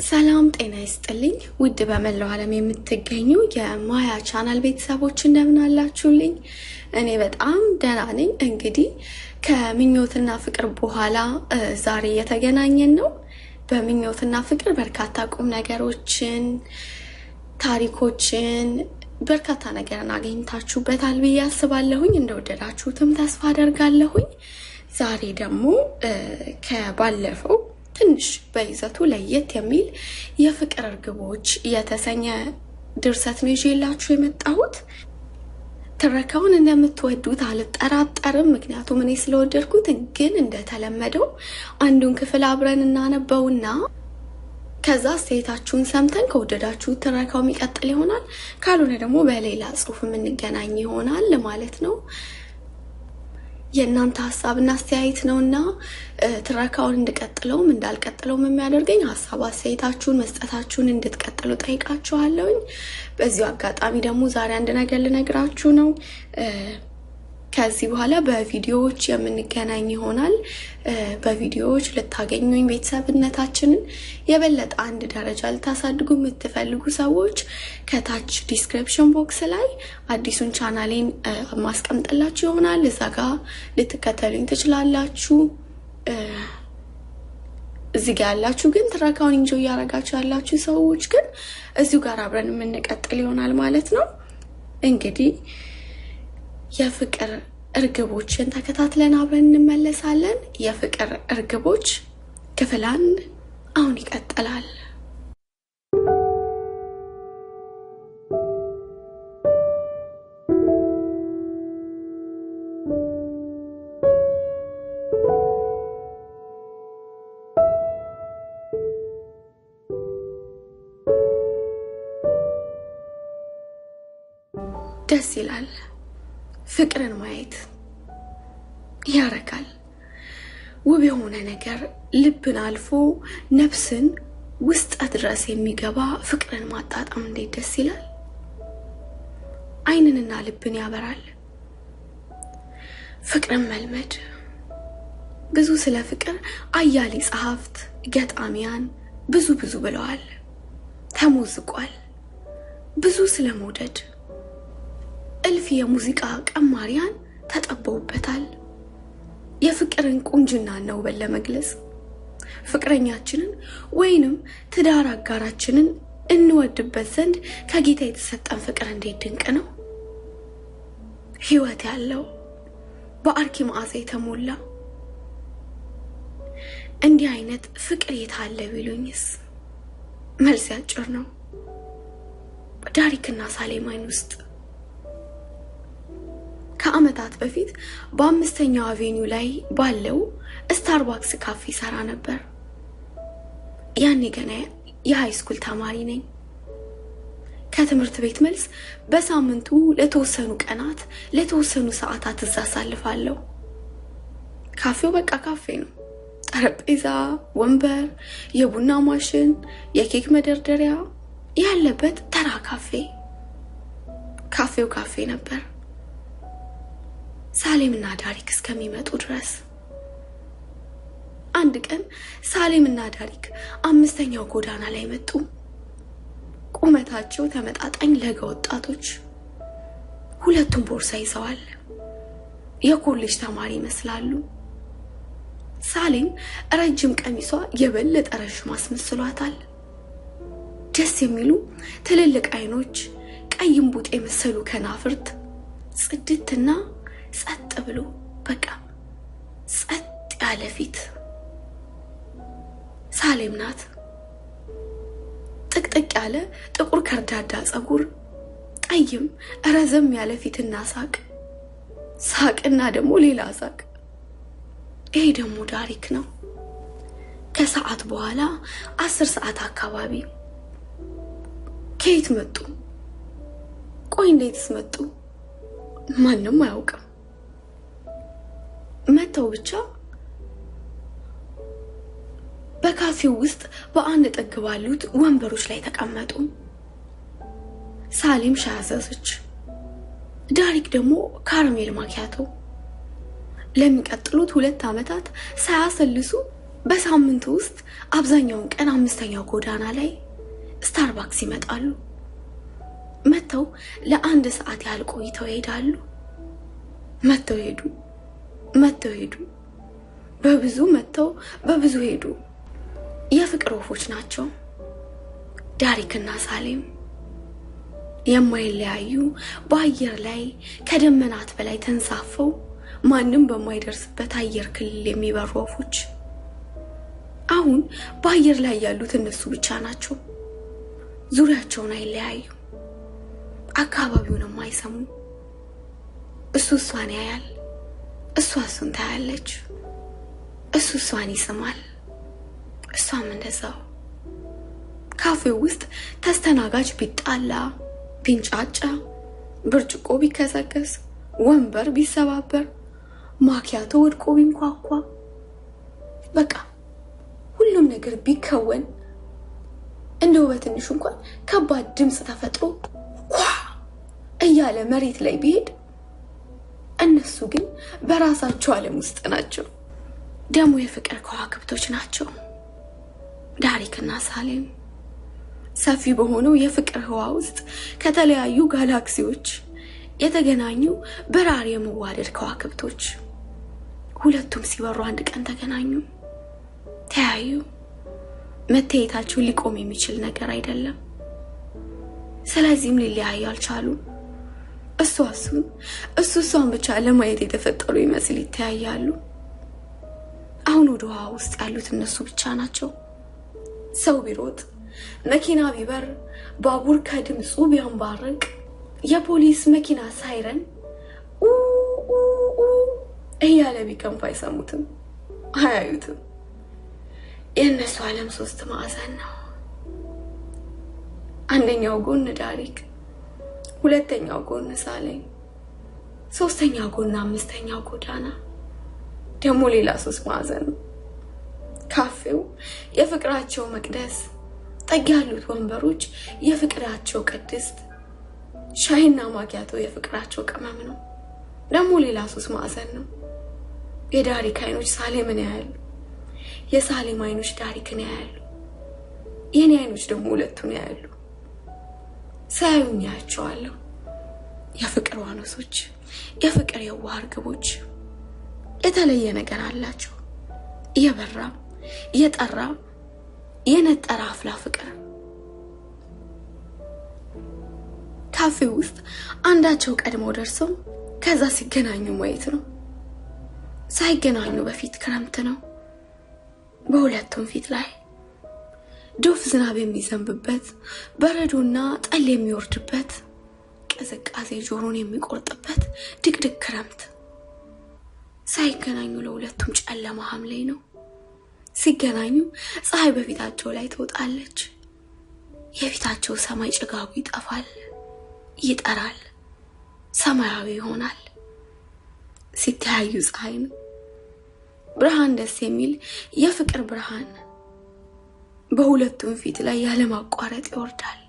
ሰላም ጤና ይስጥልኝ ውድ በመላው ዓለም የምትገኙ የማያ ቻናል ቤተሰቦች እንደምን አላችሁልኝ? እኔ በጣም ደህና ነኝ። እንግዲህ ከምኞትና ፍቅር በኋላ ዛሬ የተገናኘን ነው። በምኞትና ፍቅር በርካታ ቁም ነገሮችን ታሪኮችን በርካታ ነገርን አግኝታችሁበታል ብዬ አስባለሁኝ። እንደወደዳችሁትም ተስፋ አደርጋለሁኝ። ዛሬ ደግሞ ከባለፈው ትንሽ በይዘቱ ለየት የሚል የፍቅር እርግቦች የተሰኘ ድርሰት ነው ይዤላችሁ የመጣሁት። ትረካውን እንደምትወዱት አልጠራጠርም፣ ምክንያቱም እኔ ስለወደድኩት። ግን እንደተለመደው አንዱን ክፍል አብረን እናነበውና ከዛ አስተያየታችሁን ሰምተን ከወደዳችሁት ትረካው የሚቀጥል ይሆናል፣ ካልሆነ ደግሞ በሌላ ጽሁፍ የምንገናኝ ይሆናል ማለት ነው። የእናንተ ሐሳብና አስተያየት ነውና ትረካውን እንድቀጥለውም እንዳልቀጥለውም የሚያደርገኝ ሐሳብ አስተያየታችሁን መስጠታችሁን እንድትቀጥሉ ጠይቃችኋለሁኝ። በዚሁ አጋጣሚ ደግሞ ዛሬ አንድ ነገር ልነግራችሁ ነው። ከዚህ በኋላ በቪዲዮዎች የምንገናኝ ይሆናል። በቪዲዮዎች ልታገኙኝ ቤተሰብነታችንን የበለጠ አንድ ደረጃ ልታሳድጉ የምትፈልጉ ሰዎች ከታች ዲስክሪፕሽን ቦክስ ላይ አዲሱን ቻናሌን ማስቀምጥላችሁ ይሆናል። እዛ ጋር ልትከተሉኝ ትችላላችሁ። እዚህ ጋር ያላችሁ ግን ትረካውን ኢንጆይ ያደርጋችሁ ያላችሁ ሰዎች ግን እዚሁ ጋር አብረን የምንቀጥል ይሆናል ማለት ነው። እንግዲህ የፍቅር እርግቦችን ተከታትለን አብረን እንመለሳለን። የፍቅር እርግቦች ክፍል 1 አሁን ይቀጥላል። ደስ ይላል። ፍቅርን ማየት ያረካል። ውብ የሆነ ነገር ልብን አልፎ ነፍስን ውስጥ ድረስ የሚገባ ፍቅርን ማጣጣም እንዴት ደስ ይላል። ዓይንንና ልብን ያበራል። ፍቅርን መልመድ ብዙ ስለ ፍቅር አያሌ ጸሐፍት ገጣሚያን ብዙ ብለዋል፣ ተሞዝቋል። ብዙ ስለ መውደድ እልፍ የሙዚቃ ቀማሪያን ተጠበውበታል። የፍቅርን ቁንጅና ነው ለመግለጽ ፍቅረኛችንን ወይንም ትዳር አጋራችንን እንወድበት ዘንድ ከጌታ የተሰጠን ፍቅር እንዴት ድንቅ ነው። ሕይወት ያለው በአርኪ መዓዛ የተሞላ እንዲህ አይነት ፍቅር የታለ ቢሉኝስ መልስ ያጭር ነው። ዳሪክና ሳሌም አይን ውስጥ ከአመታት በፊት በ5ኛው አቬኒው ላይ ባለው ስታርባክስ ካፌ ሰራ ነበር። ያኔ ገና የሃይ ስኩል ተማሪ ነኝ። ከትምህርት ቤት መልስ በሳምንቱ ለተወሰኑ ቀናት ለተወሰኑ ሰዓታት እዛ አሳልፋለሁ። ካፌው በቃ ካፌ ነው። ጠረጴዛ፣ ወንበር፣ የቡና ማሽን፣ የኬክ መደርደሪያ ያለበት ተራ ካፌ። ካፌው ካፌ ነበር ሳሌምና ዳሪክ እስከሚመጡ ድረስ። አንድ ቀን ሳሌምና ዳሪክ 5ኛው ጎዳና ላይ መጡ። ቁመታቸው ተመጣጣኝ ለጋ ወጣቶች፣ ሁለቱም ቦርሳ ይዘዋል። የኮሌጅ ተማሪ ይመስላሉ። ሳሌም ረጅም ቀሚሷ የበለጠ ረጅም አስመስሏታል። ደስ የሚሉ ትልልቅ አይኖች፣ ቀይም ቡጥ የመሰሉ ከናፍርት፣ ጽድትና ጸጥ ብሎ በቃ ጸጥ ያለ ፊት። ሳሌም ናት። ጥቅጥቅ ያለ ጥቁር ከርዳዳ ጸጉር፣ ቀይም ረዘም ያለ ፊትና ሳቅና ደግሞ ሌላ ሳቅ። ይሄ ደግሞ ዳሪክ ነው። ከሰዓት በኋላ 10 ሰዓት አካባቢ። ከየት መጡ? ቆይ እንዴትስ መጡ? ማንም አያውቅም። መተው ብቻ በካፌው ውስጥ በአንድ ጥግ ባሉት ወንበሮች ላይ ተቀመጡ። ሳሌም ሻይ አዘዘች። ዳሪክ ደግሞ ካራሜል ማኪያቶ ለሚቀጥሉት 2 ዓመታት ሳያሰልሱ በሳምንት ውስጥ አብዛኛውን ቀን 5ኛው ጎዳና ላይ ስታርባክስ ይመጣሉ። መተው ለ1 ሰዓት ያህል ቆይተው ይሄዳሉ። መተው ሄዱ በብዙ መተው በብዙ ሄዱ። የፍቅር ወፎች ናቸው ዳሪክና ሳሌም። የማይለያዩ በአየር ላይ ከደመናት በላይ ተንሳፈው ማንንም በማይደርስበት አየር ክልል የሚበሩ ወፎች። አሁን በአየር ላይ ያሉት እነሱ ብቻ ናቸው። ዙሪያቸውን አይለያዩ፣ አካባቢውንም አይሰሙ። እሱ እሷን ያያል፣ እሷ እሱን ታያለች። እሱ እሷን ይስማል፣ እሷም እንደዛው። ካፌው ውስጥ ተስተናጋጅ ቢጣላ ቢንጫጫ፣ ብርጭቆ ቢከሰከስ፣ ወንበር ቢሰባበር፣ ማኪያቶ ወድቆ ቢንኳኳ፣ በቃ ሁሉም ነገር ቢከወን እንደው በትንሹ እንኳን ከባድ ድምጽ ተፈጥሮ ኳ እያለ መሬት ላይ ቢሄድ እነሱ ግን በራሳቸው ዓለም ውስጥ ናቸው። ደሞ የፍቅር ከዋክብቶች ናቸው ዳሪክና ሳሌም። ሰፊ በሆነው የፍቅር ህዋ ውስጥ ከተለያዩ ጋላክሲዎች የተገናኙ በራሪ የመዋደድ ከዋክብቶች። ሁለቱም ሲበሩ አንድ ቀን ተገናኙ፣ ተያዩ። መተያየታቸው ሊቆም የሚችል ነገር አይደለም። ስለዚህም ሊለያዩ አልቻሉም። እሷን ብቻ ለማየት የተፈጠሩ ይመስል ይተያያሉ። አሁን ወደ ውሃ ውስጥ ያሉት እነሱ ብቻ ናቸው። ሰው ቢሮጥ፣ መኪና ቢበር፣ ባቡር ከድምጹ ቢያንባርቅ፣ የፖሊስ መኪና ሳይረን እያለ ቢከንፍ አይሰሙትም፣ አያዩትም። የእነሱ ዓለም 3 ማዕዘን ነው። አንደኛው ጎን ዳሪክ፣ ሁለተኛው ጎን ሳሌም፣ ሶስተኛው ጎን 5ኛው ጎዳና፣ ደግሞ ሌላ 3 ማዕዘን ነው። ካፌው የፍቅራቸው መቅደስ፣ ጠግ ያሉት ወንበሮች የፍቅራቸው ቅድስት፣ ሻይና ማኪያቶ የፍቅራቸው ቅመም ነው። ደግሞ ሌላ 3 ማዕዘን ነው። የዳሪክ አይኖች ሳሌምን ያያሉ፣ የሳሌም አይኖች ዳሪክን ያያሉ፣ የኔ አይኖች ደግሞ ሁለቱን ያያሉ። ሳያዩኝ ያያቸዋለሁ። የፍቅር ዋኖሶች፣ የፍቅር የዋህ እርግቦች የተለየ ነገር አላቸው። የበራ የጠራ የነጠረ አፍላ ፍቅር። ካፌው ውስጥ አንዳቸው ቀድመው ደርሰው ከዛ ሲገናኙ ማየት ነው። ሳይገናኙ በፊት ክረምት ነው። በሁለቱም ፊት ላይ ዶፍ ዝናብ የሚዘንብበት፣ በረዶና ጠል የሚወርድበት፣ ቅዝቃዜ ጆሮን የሚቆርጥበት ድቅድቅ ክረምት። ሳይገናኙ ለሁለቱም ጨለማ ሐምሌ ነው። ሲገናኙ ፀሐይ በፊታቸው ላይ ትወጣለች። የፊታቸው ሰማይ ጭጋጉ ይጠፋል፣ ይጠራል፣ ሰማያዊ ይሆናል። ሲተያዩ ፀሐይ ነው፣ ብርሃን፣ ደስ የሚል የፍቅር ብርሃን በሁለቱም ፊት ላይ ያለ ማቋረጥ ይወርዳል።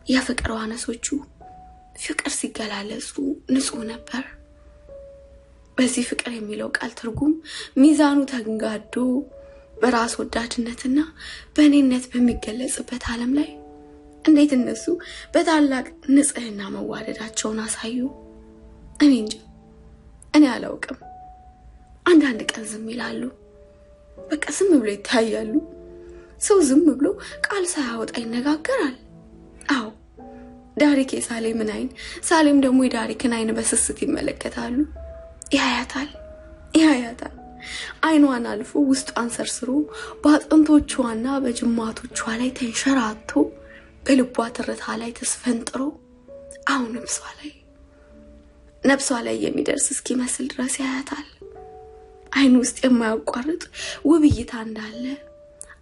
የፍቅር ዋነሶቹ ፍቅር ሲገላለጹ ንጹህ ነበር። በዚህ ፍቅር የሚለው ቃል ትርጉም ሚዛኑ ተንጋዶ በራስ ወዳድነትና በእኔነት በሚገለጽበት ዓለም ላይ እንዴት እነሱ በታላቅ ንጽህና መዋደዳቸውን አሳዩ። እኔ እንጃ፣ እኔ አላውቅም። አንዳንድ ቀን ዝም ይላሉ፣ በቃ ዝም ብሎ ይታያሉ። ሰው ዝም ብሎ ቃል ሳያወጣ ይነጋገራል። አዎ፣ ዳሪክ የሳሌምን አይን፣ ሳሌም ደግሞ የዳሪክን አይን በስስት ይመለከታሉ። ያያታል። አይኗን አልፎ ውስጧን ሰርስሮ በአጥንቶቿና በጅማቶቿ ላይ ተንሸራቶ በልቧ ትርታ ላይ ተስፈንጥሮ አሁን ነፍሷ ላይ የሚደርስ እስኪመስል ድረስ ያያታል። አይኑ ውስጥ የማያቋርጥ ውብ እይታ እንዳለ፣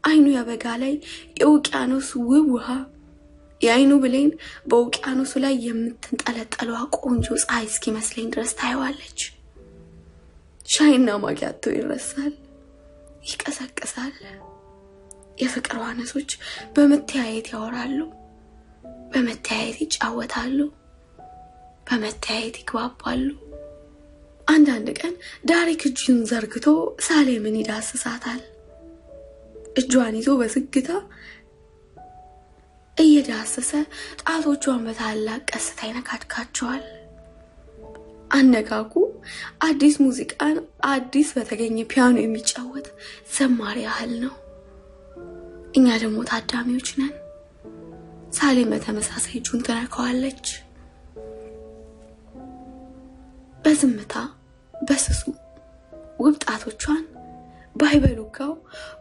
አይኑ የበጋ ላይ የውቅያኖስ ውብ ውሃ፣ የአይኑ ብሌን በውቅያኖሱ ላይ የምትንጠለጠለው ቆንጆ ፀሐይ እስኪመስለኝ ድረስ ታየዋለች። ሻይና ማኪያቶ ይረሳል፣ ይቀሰቅሳል። የፍቅር ዋነሶች በመተያየት ያወራሉ፣ በመተያየት ይጫወታሉ፣ በመታየት ይግባባሉ። አንዳንድ ቀን ዳሪክ እጁን ዘርግቶ ሳሌምን ይዳስሳታል። እጇን ይዞ በዝግታ እየዳሰሰ ጣቶቿን በታላቅ ቀስታ ይነካካቸዋል። አነጋጉ አዲስ ሙዚቃን አዲስ በተገኘ ፒያኖ የሚጫወት ዘማሪ ያህል ነው። እኛ ደግሞ ታዳሚዎች ነን። ሳሌም በተመሳሳይ እጁን ትነካዋለች። በዝምታ በስሱ ውብ ጣቶቿን ባይበሉካው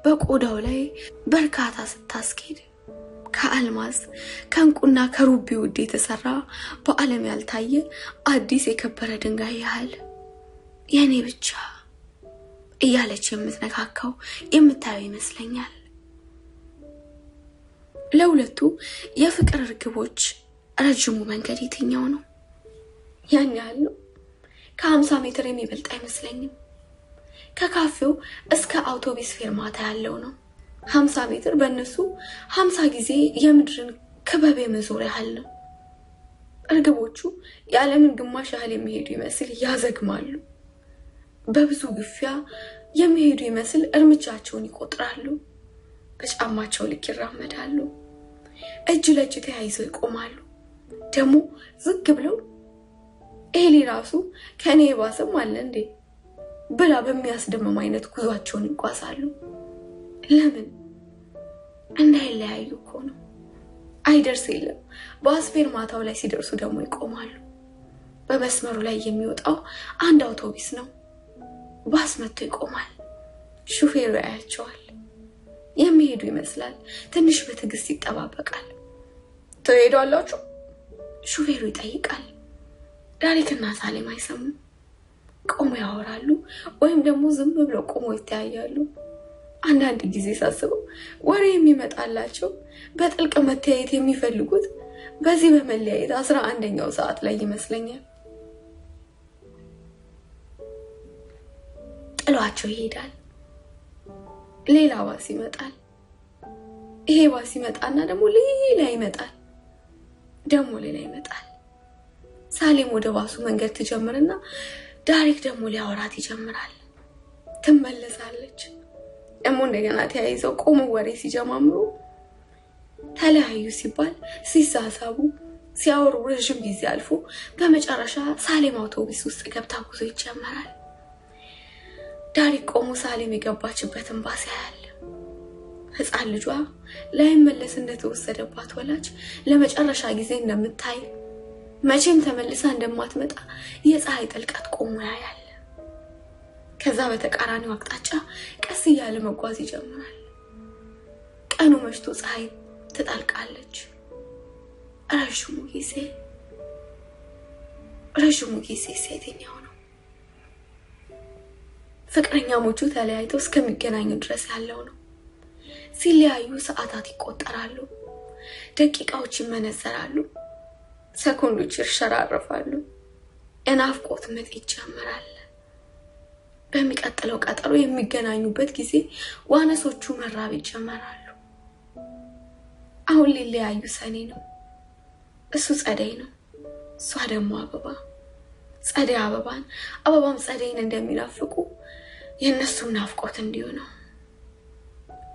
በቆዳው ላይ በርካታ ስታስኬድ ከአልማዝ ከእንቁና ከሩቢ ውድ የተሰራ በዓለም ያልታየ አዲስ የከበረ ድንጋይ ያህል የኔ ብቻ እያለች የምትነካካው የምታየው ይመስለኛል። ለሁለቱ የፍቅር ርግቦች ረጅሙ መንገድ የትኛው ነው? ያን ያህል ነው? ከ50 ሜትር የሚበልጥ አይመስለኝም። ከካፌው እስከ አውቶቡስ ፌርማታ ያለው ነው። 50 ሜትር በእነሱ 50 ጊዜ የምድርን ክበብ የመዞር ያህል ነው። እርግቦቹ የዓለምን ግማሽ ያህል የሚሄዱ ይመስል ያዘግማሉ። በብዙ ግፊያ የሚሄዱ ይመስል እርምጃቸውን ይቆጥራሉ። በጫማቸው ልክ ይራመዳሉ። እጅ ለእጅ ተያይዘው ይቆማሉ። ደግሞ ዝግ ብለው ኤሊ ራሱ ከኔ ባሰም አለ እንዴ ብላ በሚያስደምም አይነት ጉዟቸውን ይጓዛሉ። ለምን? እንዳይለያዩ እኮ ነው። አይደርስ የለም። በአስፌር ማታው ላይ ሲደርሱ ደግሞ ይቆማሉ። በመስመሩ ላይ የሚወጣው አንድ አውቶቡስ ነው። ባስ መጥቶ ይቆማል። ሹፌሩ ያያቸዋል። የሚሄዱ ይመስላል። ትንሽ በትዕግስት ይጠባበቃል። ትሄዳላችሁ? ሹፌሩ ይጠይቃል። ዳሪክና ሳሌም አይሰሙም። ቆሞ ያወራሉ ወይም ደግሞ ዝም ብለው ቆሞ ይተያያሉ። አንዳንድ ጊዜ ሳስበው ወሬ የሚመጣላቸው በጥልቅ መተያየት የሚፈልጉት በዚህ በመለያየት 11ኛው ሰዓት ላይ ይመስለኛል። ጥሏቸው ይሄዳል። ሌላ ባስ ይመጣል። ይሄ ባስ ይመጣና ደግሞ ሌላ ይመጣል። ደግሞ ሌላ ይመጣል። ሳሌም ወደ ባሱ መንገድ ትጀምርና ዳሪክ ደግሞ ሊያወራት ይጀምራል። ትመለሳለች። ደግሞ እንደገና ተያይዘው ቆሞ ወሬ ሲጀማምሩ ተለያዩ ሲባል ሲሳሳቡ ሲያወሩ ረጅም ጊዜ አልፎ በመጨረሻ ሳሌም አውቶቡስ ውስጥ ገብታ ጉዞ ይጀምራል። ዳሪክ ቆሞ ሳሌም የገባችበትን ባስ ያያል። ህፃን ልጇ ላይመለስ እንደተወሰደባት ወላጅ ለመጨረሻ ጊዜ እንደምታይ መቼም ተመልሳ እንደማትመጣ የፀሐይ ጥልቀት ቆሞ ያያል። ከዛ በተቃራኒው አቅጣጫ ቀስ እያለ መጓዝ ይጀምራል። ቀኑ መሽቶ ፀሐይ ትጠልቃለች። ረጅሙ ጊዜ የትኛው ነው? ፍቅረኛሞቹ ተለያይተው እስከሚገናኙ ድረስ ያለው ነው። ሲለያዩ ሰዓታት ይቆጠራሉ። ደቂቃዎች ይመነዘራሉ። ሰኮንዶች ይርሸራረፋሉ። የናፍቆት ምጥ ይጀምራል። በሚቀጥለው ቀጠሮ የሚገናኙበት ጊዜ ዋነሶቹ መራብ ይጀምራሉ። አሁን ሊለያዩ ሰኔ ነው። እሱ ጸደይ ነው። እሷ ደግሞ አበባ። ጸደይ አበባን፣ አበባም ጸደይን እንደሚናፍቁ የነሱም ናፍቆት እንዲሁ ነው።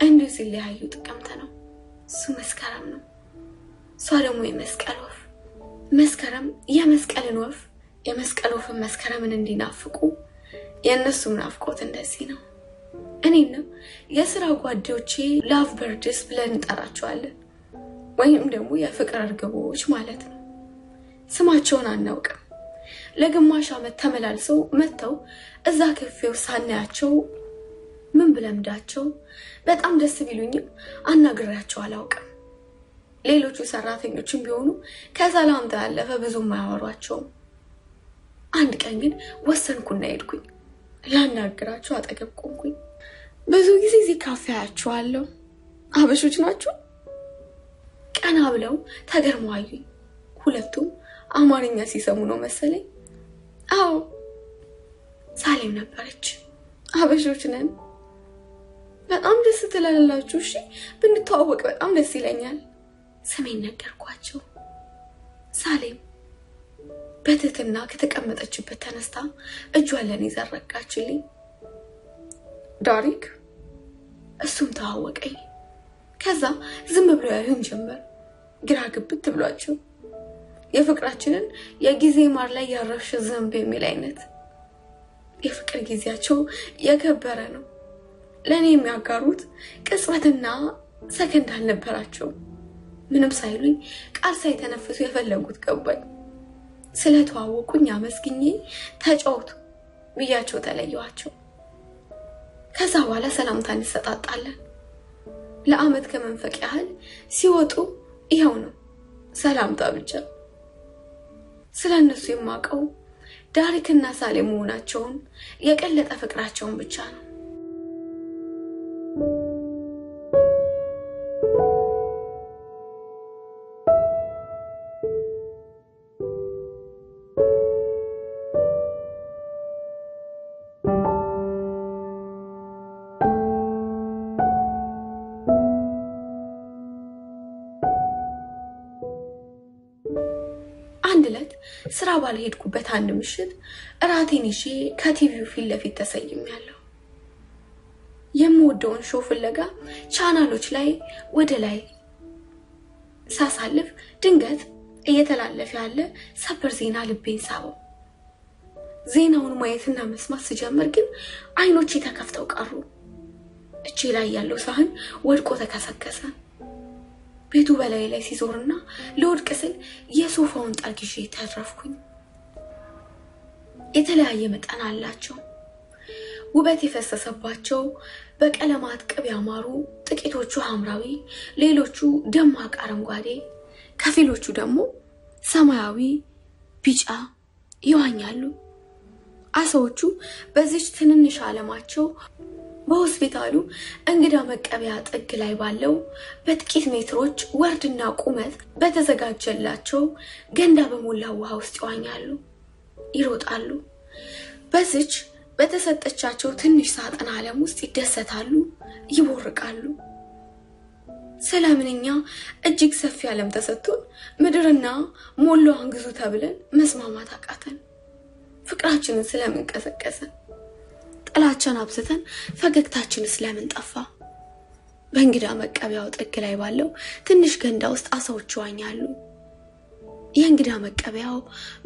እንዲሁ ሲለያዩ ጥቅምት ነው። እሱ መስከረም ነው። እሷ ደግሞ የመስቀል ወፍ። መስከረም የመስቀልን ወፍ፣ የመስቀል ወፍን መስከረምን እንዲናፍቁ የነሱም ናፍቆት እንደዚህ ነው። እኔና የሥራ ጓደኞቼ ላቭ በርድስ ብለን እንጠራቸዋለን፣ ወይም ደግሞ የፍቅር እርግቦች ማለት ነው። ስማቸውን አናውቅም። ለግማሽ ዓመት ተመላልሰው መተው እዛ ከፌው ሳናያቸው ምን ብለምዳቸው በጣም ደስ ቢሉኝም አናግራቸው አላውቅም። ሌሎቹ ሰራተኞችም ቢሆኑ ከሰላምታ ያለፈ ብዙም አያወሯቸው። አንድ ቀን ግን ወሰንኩና ሄድኩኝ። ላናግራቸው አጠገብ ቆምኩኝ። ብዙ ጊዜ እዚህ ካፌ አያቸዋለሁ። አበሾች ናቸው። ቀና ብለው ተገርመው አዩኝ። ሁለቱም አማርኛ ሲሰሙ ነው መሰለኝ። አዎ ሳሌም ነበረች። አበሾች ነን። በጣም ደስ ትላላችሁ። እሺ ብንተዋወቅ በጣም ደስ ይለኛል። ስሜን ነገርኳቸው። ሳሌም በትህትና ከተቀመጠችበት ተነስታ እጇን ለኔ ዘረጋችልኝ። ዳሪክ እሱም ተዋወቀኝ። ከዛ ዝም ብሎ ያዩን ጀመር። ግራ ግብት ብሏቸው የፍቅራችንን የጊዜ ማር ላይ ያረፍሽ ዘንብ የሚል አይነት የፍቅር ጊዜያቸው የከበረ ነው። ለኔ የሚያጋሩት ቅጽበትና ሰከንድ አልነበራቸው። ምንም ሳይሉኝ ቃል ሳይተነፍሱ የፈለጉት ገባኝ። ስለተዋወቁኝ አመስግኜ ተጫውቱ ብያቸው ተለየዋቸው። ከዛ በኋላ ሰላምታ እንሰጣጣለን። ለአመት ከመንፈቅ ያህል ሲወጡ ይሄው ነው ሰላምታ ብቻ። ስለነሱ የማውቀው ዳሪክና ሳሌም መሆናቸውን የቀለጠ ፍቅራቸውን ብቻ ነው። አንድ ዕለት ስራ ባልሄድኩበት አንድ ምሽት እራቴን ይዤ ከቲቪው ፊት ለፊት ተሰይሜያለሁ። የምወደውን ሾው ፍለጋ ቻናሎች ላይ ወደ ላይ ሳሳልፍ ድንገት እየተላለፈ ያለ ሰበር ዜና ልቤን ሳበው። ዜናውን ማየትና መስማት ስጀምር ግን አይኖቼ ተከፍተው ቀሩ። እጄ ላይ ያለው ሳህን ወድቆ ተከሰከሰ። ቤቱ በላይ ላይ ሲዞርና ለወድቅ ስል የሶፋውን ጠርግዤ ተረፍኩኝ። የተለያየ መጠን አላቸው። ውበት የፈሰሰባቸው በቀለማት ቅብ ያማሩ፣ ጥቂቶቹ ሐምራዊ፣ ሌሎቹ ደማቅ አረንጓዴ፣ ከፊሎቹ ደግሞ ሰማያዊ፣ ቢጫ ይዋኛሉ። አሳዎቹ በዚህ ትንንሽ ዓለማቸው በሆስፒታሉ እንግዳ መቀበያ ጥግ ላይ ባለው በጥቂት ሜትሮች ወርድና ቁመት በተዘጋጀላቸው ገንዳ በሞላ ውሃ ውስጥ ይዋኛሉ፣ ይሮጣሉ። በዚች በተሰጠቻቸው ትንሽ ሳጥን ዓለም ውስጥ ይደሰታሉ፣ ይቦርቃሉ። ሰላምንኛ እጅግ ሰፊ ዓለም ተሰጥቶን ምድርና ሞላዋን ግዙ ተብለን መስማማት አቃተን። ፍቅራችንን ስለምን ቀሰቀሰ? ጥላቻን አብዝተን ፈገግታችን ስለምን ጠፋ? በእንግዳ መቀበያው ጥግ ላይ ባለው ትንሽ ገንዳ ውስጥ አሳዎች ይዋኛሉ። የእንግዳ መቀበያው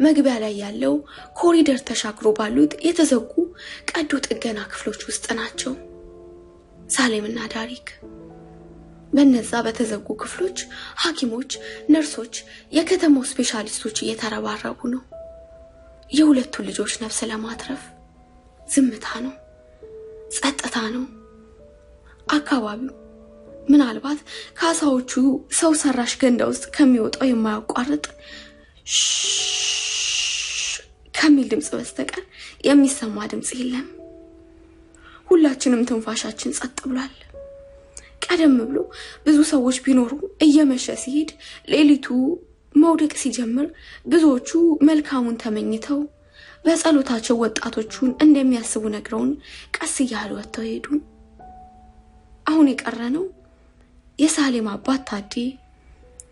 መግቢያ ላይ ያለው ኮሪደር ተሻግሮ ባሉት የተዘጉ ቀዶ ጥገና ክፍሎች ውስጥ ናቸው ሳሌምና ዳሪክ። በነዛ በተዘጉ ክፍሎች ሐኪሞች፣ ነርሶች፣ የከተማው ስፔሻሊስቶች እየተረባረቡ ነው። የሁለቱ ልጆች ነፍስ ለማትረፍ ዝምታ ነው፣ ጸጥታ ነው። አካባቢው ምናልባት ከአሳዎቹ ሰው ሰራሽ ገንዳ ውስጥ ከሚወጣው የማያቋርጥ ከሚል ድምጽ በስተቀር የሚሰማ ድምጽ የለም። ሁላችንም ትንፋሻችን ጸጥ ብሏል። ቀደም ብሎ ብዙ ሰዎች ቢኖሩ እየመሸ ሲሄድ ሌሊቱ መውደቅ ሲጀምር ብዙዎቹ መልካሙን ተመኝተው በጸሎታቸው ወጣቶቹን እንደሚያስቡ ነግረውን ቀስ እያሉ ወጥተው ሄዱ። አሁን የቀረነው የሳሌም አባት ታዴ፣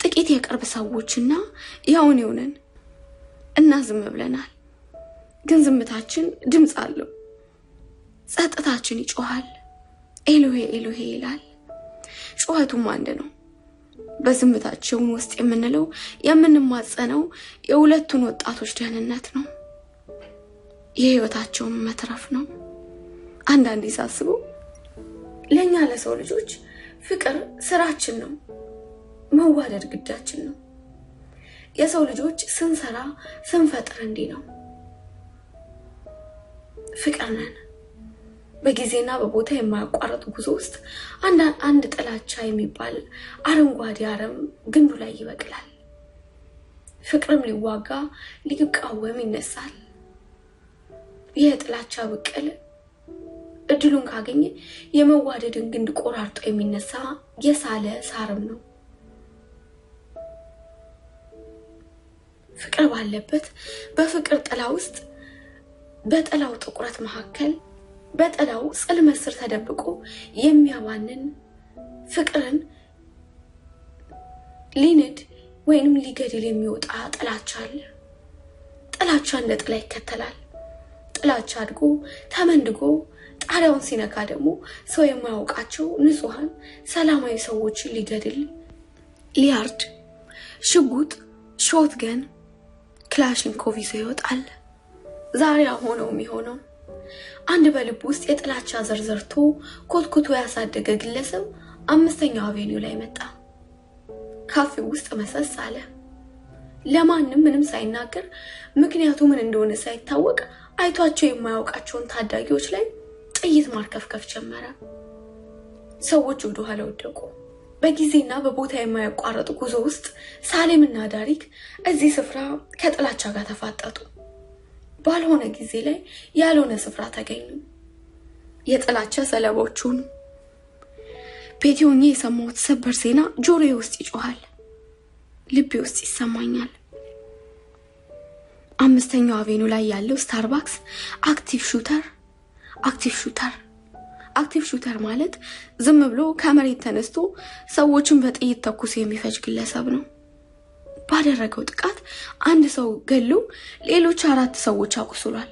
ጥቂት የቅርብ ሰዎችና ያውን ይሆነን እና ዝም ብለናል። ግን ዝምታችን ድምጽ አለው። ጸጥታችን ይጮሃል፣ ኤሎሄ ኤሎሄ ይላል። ጩኸቱም አንድ ነው። በዝምታችን ውስጥ የምንለው የምንማጸነው የሁለቱን ወጣቶች ደህንነት ነው፣ የህይወታቸውን መትረፍ ነው። አንዳንዴ ሳስበው ለኛ ለሰው ልጆች ፍቅር ስራችን ነው፣ መዋደድ ግዳችን ነው። የሰው ልጆች ስንሰራ ስንፈጥር እንዲህ ነው። ፍቅር ነን። በጊዜና በቦታ የማያቋርጥ ጉዞ ውስጥ አንድ ጥላቻ የሚባል አረንጓዴ አረም ግንዱ ላይ ይበቅላል። ፍቅርም ሊዋጋ ሊቃወም ይነሳል። የጥላቻ ብቅል እድሉን ካገኘ የመዋደድን ግንድ ቆራርጦ የሚነሳ የሳለ ሳርም ነው። ፍቅር ባለበት በፍቅር ጥላ ውስጥ በጥላው ጥቁረት መካከል በጥላው ጽልመት ስር ተደብቆ የሚያዋንን ፍቅርን ሊንድ ወይንም ሊገድል የሚወጣ ጥላቻ አለ። ጥላቻ እንደ ጥላ ይከተላል። ጥላቻ አድጎ ተመንድጎ ጣሪያውን ሲነካ ደግሞ ሰው የማያውቃቸው ንጹሃን ሰላማዊ ሰዎችን ሊገድል ሊያርድ ሽጉጥ ሾትገን ክላሽንኮቭ ይዞ ይወጣል። ዛሬ ሆነው የሚሆነው አንድ በልብ ውስጥ የጥላቻ ዘርዘርቶ ኮትኩቶ ያሳደገ ግለሰብ 5ኛው አቬኒው ላይ መጣ። ካፌ ውስጥ መሰስ አለ። ለማንም ምንም ሳይናገር ምክንያቱ ምን እንደሆነ ሳይታወቅ አይቷቸው የማያውቃቸውን ታዳጊዎች ላይ ጥይት ማርከፍከፍ ጀመረ። ሰዎች ወደ ኋላ ወደቁ። በጊዜና በቦታ የማያቋርጥ ጉዞ ውስጥ ሳሌምና ዳሪክ እዚህ ስፍራ ከጥላቻ ጋር ተፋጠጡ። ባልሆነ ጊዜ ላይ ያልሆነ ስፍራ ተገኙ። የጥላቻ ሰለባዎቹን ቤቴ የሰማሁት ሰበር ዜና ጆሮዬ ውስጥ ይጮሃል፣ ልቤ ውስጥ ይሰማኛል። 5ኛው አቬኒው ላይ ያለው ስታርባክስ አክቲቭ ሹተር ማለት ዝም ብሎ ከመሬት ተነስቶ ሰዎችን በጥይት ተኩስ የሚፈጅ ግለሰብ ነው። ባደረገው ጥቃት አንድ ሰው ገሎ ሌሎች 4 ሰዎች አቁስሏል።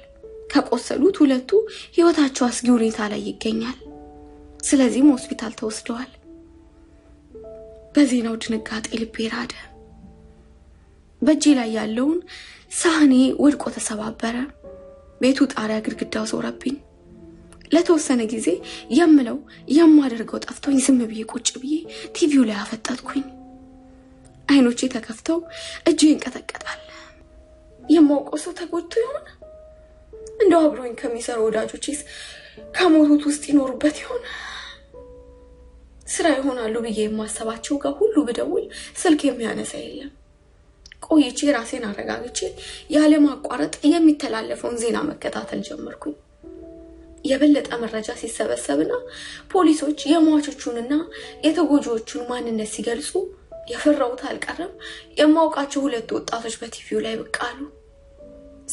ከቆሰሉት 2ቱ ህይወታቸው አስጊ ሁኔታ ላይ ይገኛል። ስለዚህም ሆስፒታል ተወስደዋል። በዜናው ድንጋጤ ልቤ ራደ። በእጄ ላይ ያለውን ሳህኔ ወድቆ ተሰባበረ። ቤቱ ጣሪያ ግድግዳው ዞረብኝ። ለተወሰነ ጊዜ የምለው የማደርገው ጠፍቶኝ ዝም ብዬ ቁጭ ብዬ ቲቪው ላይ አፈጠጥኩኝ። አይኖቼ ተከፍተው እጄ ይንቀጠቀጣል። የማውቀው ሰው ተጎድቶ ይሆን? እንደው አብሮኝ ከሚሰሩ ወዳጆቼስ ከሞቱት ውስጥ ይኖርበት ይሆን? ስራ ይሆናሉ ብዬ የማሰባቸው ጋር ሁሉ ብደውል ስልክ የሚያነሳ የለም። ቆይቼ ራሴን አረጋግጬ ያለ ማቋረጥ የሚተላለፈውን ዜና መከታተል ጀመርኩኝ። የበለጠ መረጃ ሲሰበሰብና ፖሊሶች የሟቾቹንና የተጎጂዎቹን ማንነት ሲገልጹ የፈራሁት አልቀረም። የማውቃቸው 2 ወጣቶች በቲቪው ላይ ብቅ አሉ።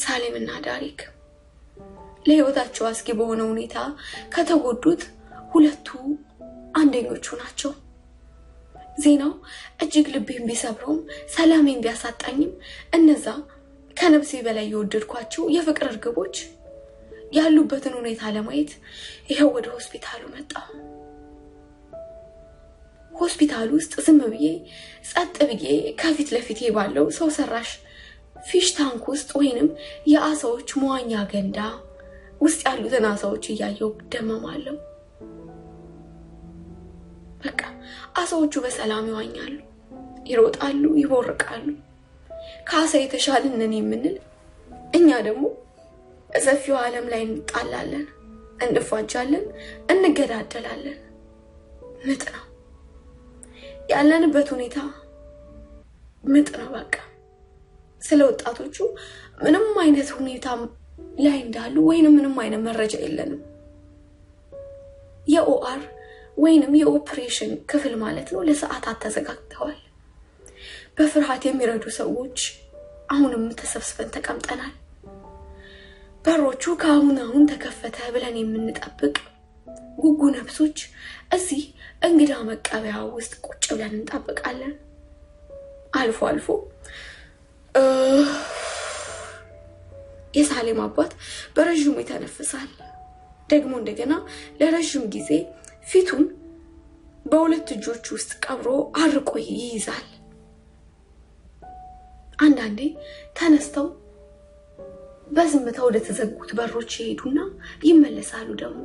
ሳሌምና ዳሪክ ለህይወታቸው አስጊ በሆነ ሁኔታ ከተጎዱት 2ቱ አንደኞቹ ናቸው። ዜናው እጅግ ልቤን ቢሰብረውም ሰላሜን ቢያሳጣኝም እነዛ ከነፍሴ በላይ የወደድኳቸው የፍቅር እርግቦች ያሉበትን ሁኔታ ለማየት ይሄው ወደ ሆስፒታሉ መጣሁ። ሆስፒታሉ ውስጥ ዝም ብዬ ጸጥ ብዬ ከፊት ለፊቴ ባለው ሰው ሰራሽ ፊሽ ታንክ ውስጥ ወይንም የአሳዎች መዋኛ ገንዳ ውስጥ ያሉትን አሳዎች እያየሁ ደመማለሁ። በቃ አሳዎቹ በሰላም ይዋኛሉ፣ ይሮጣሉ፣ ይቦርቃሉ። ከአሳ የተሻለን ነን የምንል እኛ ደግሞ እሰፊው ዓለም ላይ እንጣላለን፣ እንፋጃለን፣ እንገዳደላለን። ምጥ ነው ያለንበት ሁኔታ፣ ምጥ ነው በቃ። ስለ ወጣቶቹ ምንም አይነት ሁኔታ ላይ እንዳሉ ወይንም ምንም አይነት መረጃ የለንም። የኦአር ወይንም የኦፕሬሽን ክፍል ማለት ነው ለሰዓታት ተዘጋግተዋል። በፍርሃት የሚረዱ ሰዎች አሁንም ተሰብስበን ተቀምጠናል። በሮቹ ከአሁን ተከፈተ ብለን የምንጠብቅ ጉጉ ነፍሶች እዚህ እንግዳ መቀበያ ውስጥ ቁጭ ብለን እንጠብቃለን። አልፎ አልፎ የሳሌም አባት በረጅሙ ይተነፍሳል። ደግሞ እንደገና ለረጅም ጊዜ ፊቱን በሁለት እጆቹ ውስጥ ቀብሮ አርቆ ይይዛል። አንዳንዴ ተነስተው በዝምታ ወደ ተዘጉት በሮች ይሄዱና ይመለሳሉ። ደግሞ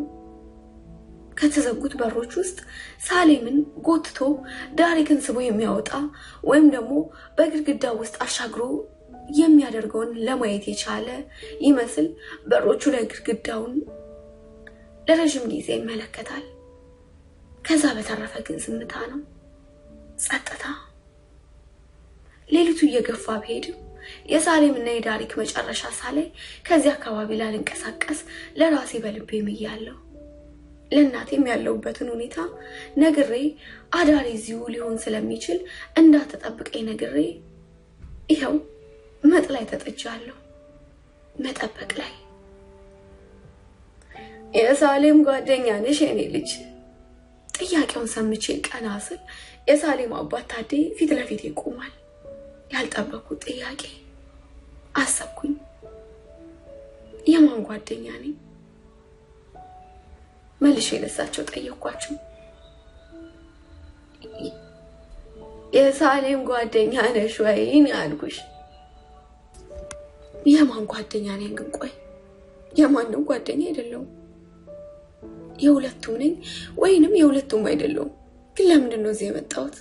ከተዘጉት በሮች ውስጥ ሳሌምን ጎትቶ ዳሪክን ስቦ የሚያወጣ ወይም ደግሞ በግድግዳ ውስጥ አሻግሮ የሚያደርገውን ለማየት የቻለ ይመስል በሮቹ ላይ ግድግዳውን ለረጅም ጊዜ ይመለከታል። ከዛ በተረፈ ግን ዝምታ ነው፣ ጸጥታ። ሌሊቱ እየገፋ ቢሄድም የሳሌምና የዳሪክ መጨረሻ ሳላይ ከዚህ አካባቢ ላልንቀሳቀስ ለራሴ በልቤ ምያለሁ። ለእናቴም ያለውበትን ሁኔታ ነግሬ አዳሪ እዚሁ ሊሆን ስለሚችል እንዳትጠብቀኝ ነግሬ ይሄው መጥ ላይ ተጠጃለሁ፣ መጠበቅ ላይ። የሳሌም ጓደኛ ነሽ የኔ ልጅ? ጥያቄውን ሰምቼ ቀና ስል የሳሌም አባት ታዴ ፊት ለፊት ይቆማል። ያልጠበቅኩት ጥያቄ። አሰብኩኝ። የማን ጓደኛ ነኝ? መልሼ ለሳቸው ጠየኳቸው። የሳሌም ጓደኛ ነሽ ወይ አልኩሽ። የማን ጓደኛ ነኝ ግን? ቆይ የማንም ጓደኛ አይደለሁም። የሁለቱም ነኝ ወይንም የሁለቱም አይደለሁም። ግን ለምንድን ነው እዚህ የመጣሁት?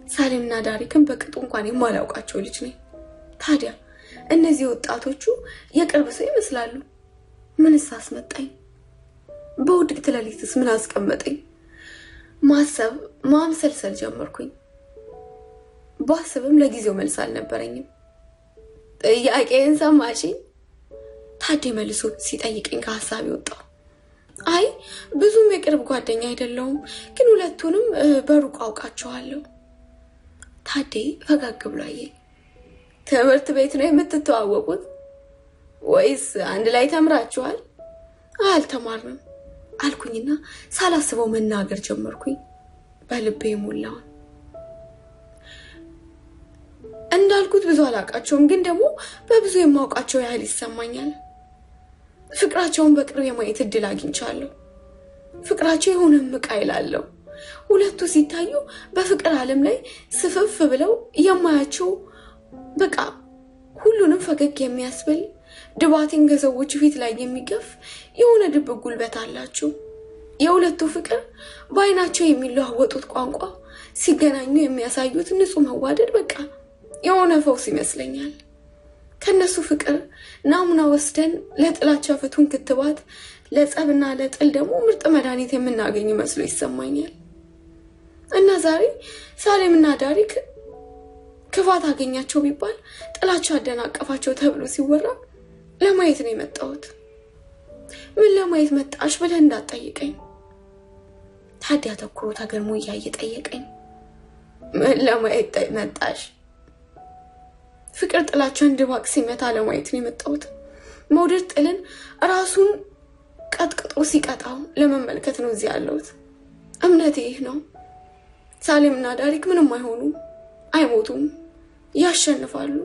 ሳሌምና ዳሪክን በቅጡ እንኳን የማላውቃቸው ልጅ ነኝ። ታዲያ እነዚህ ወጣቶቹ የቅርብ ሰው ይመስላሉ። ምንስ አስመጣኝ? በውድቅት ሌሊትስ ምን አስቀመጠኝ? ማሰብ ማምሰልሰል ጀመርኩኝ። ባስብም ለጊዜው መልስ አልነበረኝም። ጥያቄን ሰማሽኝ? ታዴ መልሶ ሲጠይቀኝ ከሐሳቤ ወጣሁ። አይ ብዙም የቅርብ ጓደኛ አይደለሁም፣ ግን ሁለቱንም በሩቅ አውቃቸዋለሁ። ታዴ ፈገግ ብሎ አየኝ። ትምህርት ቤት ነው የምትተዋወቁት ወይስ አንድ ላይ ተምራችኋል? አልተማርንም አልኩኝና ሳላስበው መናገር ጀመርኩኝ። በልቤ ሞላውን እንዳልኩት ብዙ አላውቃቸውም፣ ግን ደግሞ በብዙ የማውቃቸው ያህል ይሰማኛል። ፍቅራቸውን በቅርብ የማየት እድል አግኝቻለሁ። ፍቅራቸው የሆነ ምቃይል አለው። ሁለቱ ሲታዩ በፍቅር ዓለም ላይ ስፍፍ ብለው የማያቸው በቃ ሁሉንም ፈገግ የሚያስብል ድባቴን ከሰዎች ፊት ላይ የሚገፍ የሆነ ድብቅ ጉልበት አላቸው። የሁለቱ ፍቅር በአይናቸው የሚለዋወጡት ቋንቋ፣ ሲገናኙ የሚያሳዩት ንጹህ መዋደድ በቃ የሆነ ፈውስ ይመስለኛል። ከነሱ ፍቅር ናሙና ወስደን ለጥላቻ ፍቱን ክትባት፣ ለጸብና ለጥል ደግሞ ምርጥ መድኃኒት የምናገኝ መስሎ ይሰማኛል። እና ዛሬ ሳሌምና ዳሪክ ክፋት አገኛቸው ቢባል ጥላቻ አደናቀፋቸው ተብሎ ሲወራ ለማየት ነው የመጣሁት። ምን ለማየት መጣሽ ብለህ እንዳትጠይቀኝ። ታዲያ ተኩሮ ተገርሞ እያየጠየቀኝ ምን ለማየት መጣሽ? ፍቅር ጥላቻን ድባቅ ሲመታ ለማየት ነው የመጣሁት። መውደድ ጥልን ራሱን ቀጥቅጦ ሲቀጣው ለመመልከት ነው እዚህ ያለሁት። እምነቴ ይህ ነው። ሳሌምና ዳሪክ ምንም አይሆኑም፣ አይሞቱም፣ ያሸንፋሉ።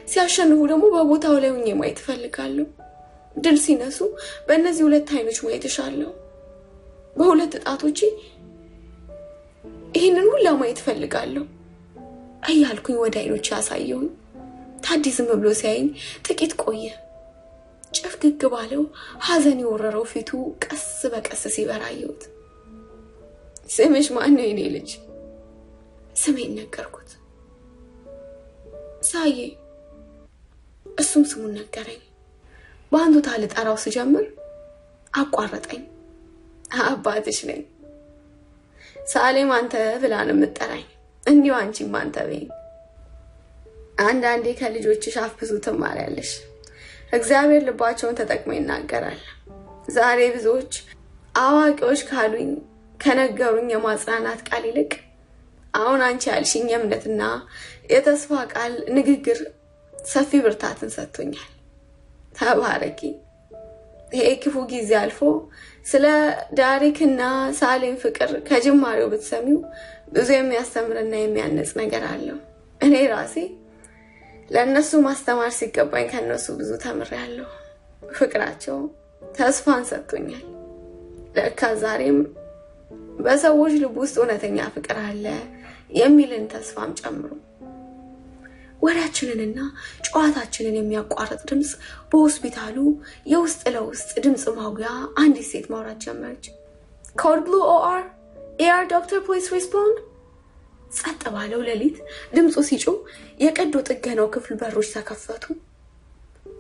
ሲያሸንፉ ደግሞ በቦታው ላይ ሆኜ ማየት እፈልጋለሁ። ድል ሲነሱ በእነዚህ ሁለት አይኖች ማየት እሻለሁ። በሁለት ጣቶቼ ይህንን ሁላ ማየት እፈልጋለሁ እያልኩኝ ወደ አይኖች ያሳየሁኝ። ታዲ ዝም ብሎ ሲያየኝ ጥቂት ቆየ። ጭፍግግ ባለው ሐዘን የወረረው ፊቱ ቀስ በቀስ ሲበራ አየሁት። ስምሽ ማን ነው የኔ ልጅ? ስሜን ነገርኩት። ሳዬ። እሱም ስሙን ነገረኝ። በአንዱ ልጠራው ስጀምር አቋረጠኝ። አባትሽ ነኝ። ሳሌም አንተ ብላ ነው የምትጠራኝ። እንዲሁ አንቺም አንተ በይኝ። አንዳንዴ ከልጆችሽ አፍ ብዙ ትማሪያለሽ። እግዚአብሔር ልባቸውን ተጠቅሞ ይናገራል። ዛሬ ብዙዎች አዋቂዎች ካሉኝ ከነገሩኝ የማጽናናት ቃል ይልቅ አሁን አንቺ ያልሽኝ የእምነትና የተስፋ ቃል ንግግር ሰፊ ብርታትን ሰጥቶኛል። ተባረኪ። ይሄ ክፉ ጊዜ አልፎ ስለ ዳሪክና ሳሌም ፍቅር ከጅማሬው ብትሰሚው ብዙ የሚያስተምርና የሚያነጽ ነገር አለው። እኔ ራሴ ለነሱ ማስተማር ሲገባኝ ከነሱ ብዙ ተምሬያለሁ። ፍቅራቸው ተስፋን ሰጥቶኛል። ለካ ዛሬም በሰዎች ልብ ውስጥ እውነተኛ ፍቅር አለ የሚልን ተስፋም ጨምሮ ወራችንንና ጨዋታችንን የሚያቋርጥ ድምጽ በሆስፒታሉ የውስጥ ለውስጥ ድምጽ ማጉያ አንዲት ሴት ማውራት ጀመረች። Code Blue OR AR Doctor please respond። ጸጥ ባለው ሌሊት ድምጹ ሲጮህ የቀዶ ጥገናው ክፍል በሮች ተከፈቱ።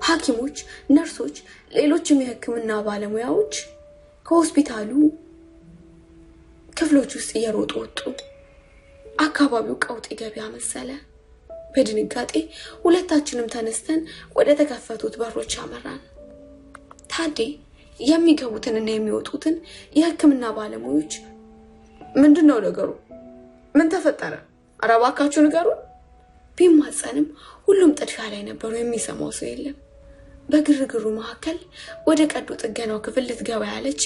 ሐኪሞች፣ ነርሶች፣ ሌሎችም የሕክምና ባለሙያዎች ከሆስፒታሉ ክፍሎች ውስጥ እየሮጡ ወጡ። አካባቢው ቀውጢ ገበያ መሰለ። በድንጋጤ ሁለታችንም ተነስተን ወደ ተከፈቱት በሮች አመራን። ታዴ የሚገቡትንና የሚወጡትን የሕክምና ባለሙያዎች ምንድነው ነገሩ? ምን ተፈጠረ? አረባካችሁ ንገሩን ቢማጸንም ሁሉም ጥድፊያ ላይ ነበሩ። የሚሰማው ሰው የለም። በግርግሩ መካከል ወደ ቀዶ ጥገናው ክፍል ልትገባ ያለች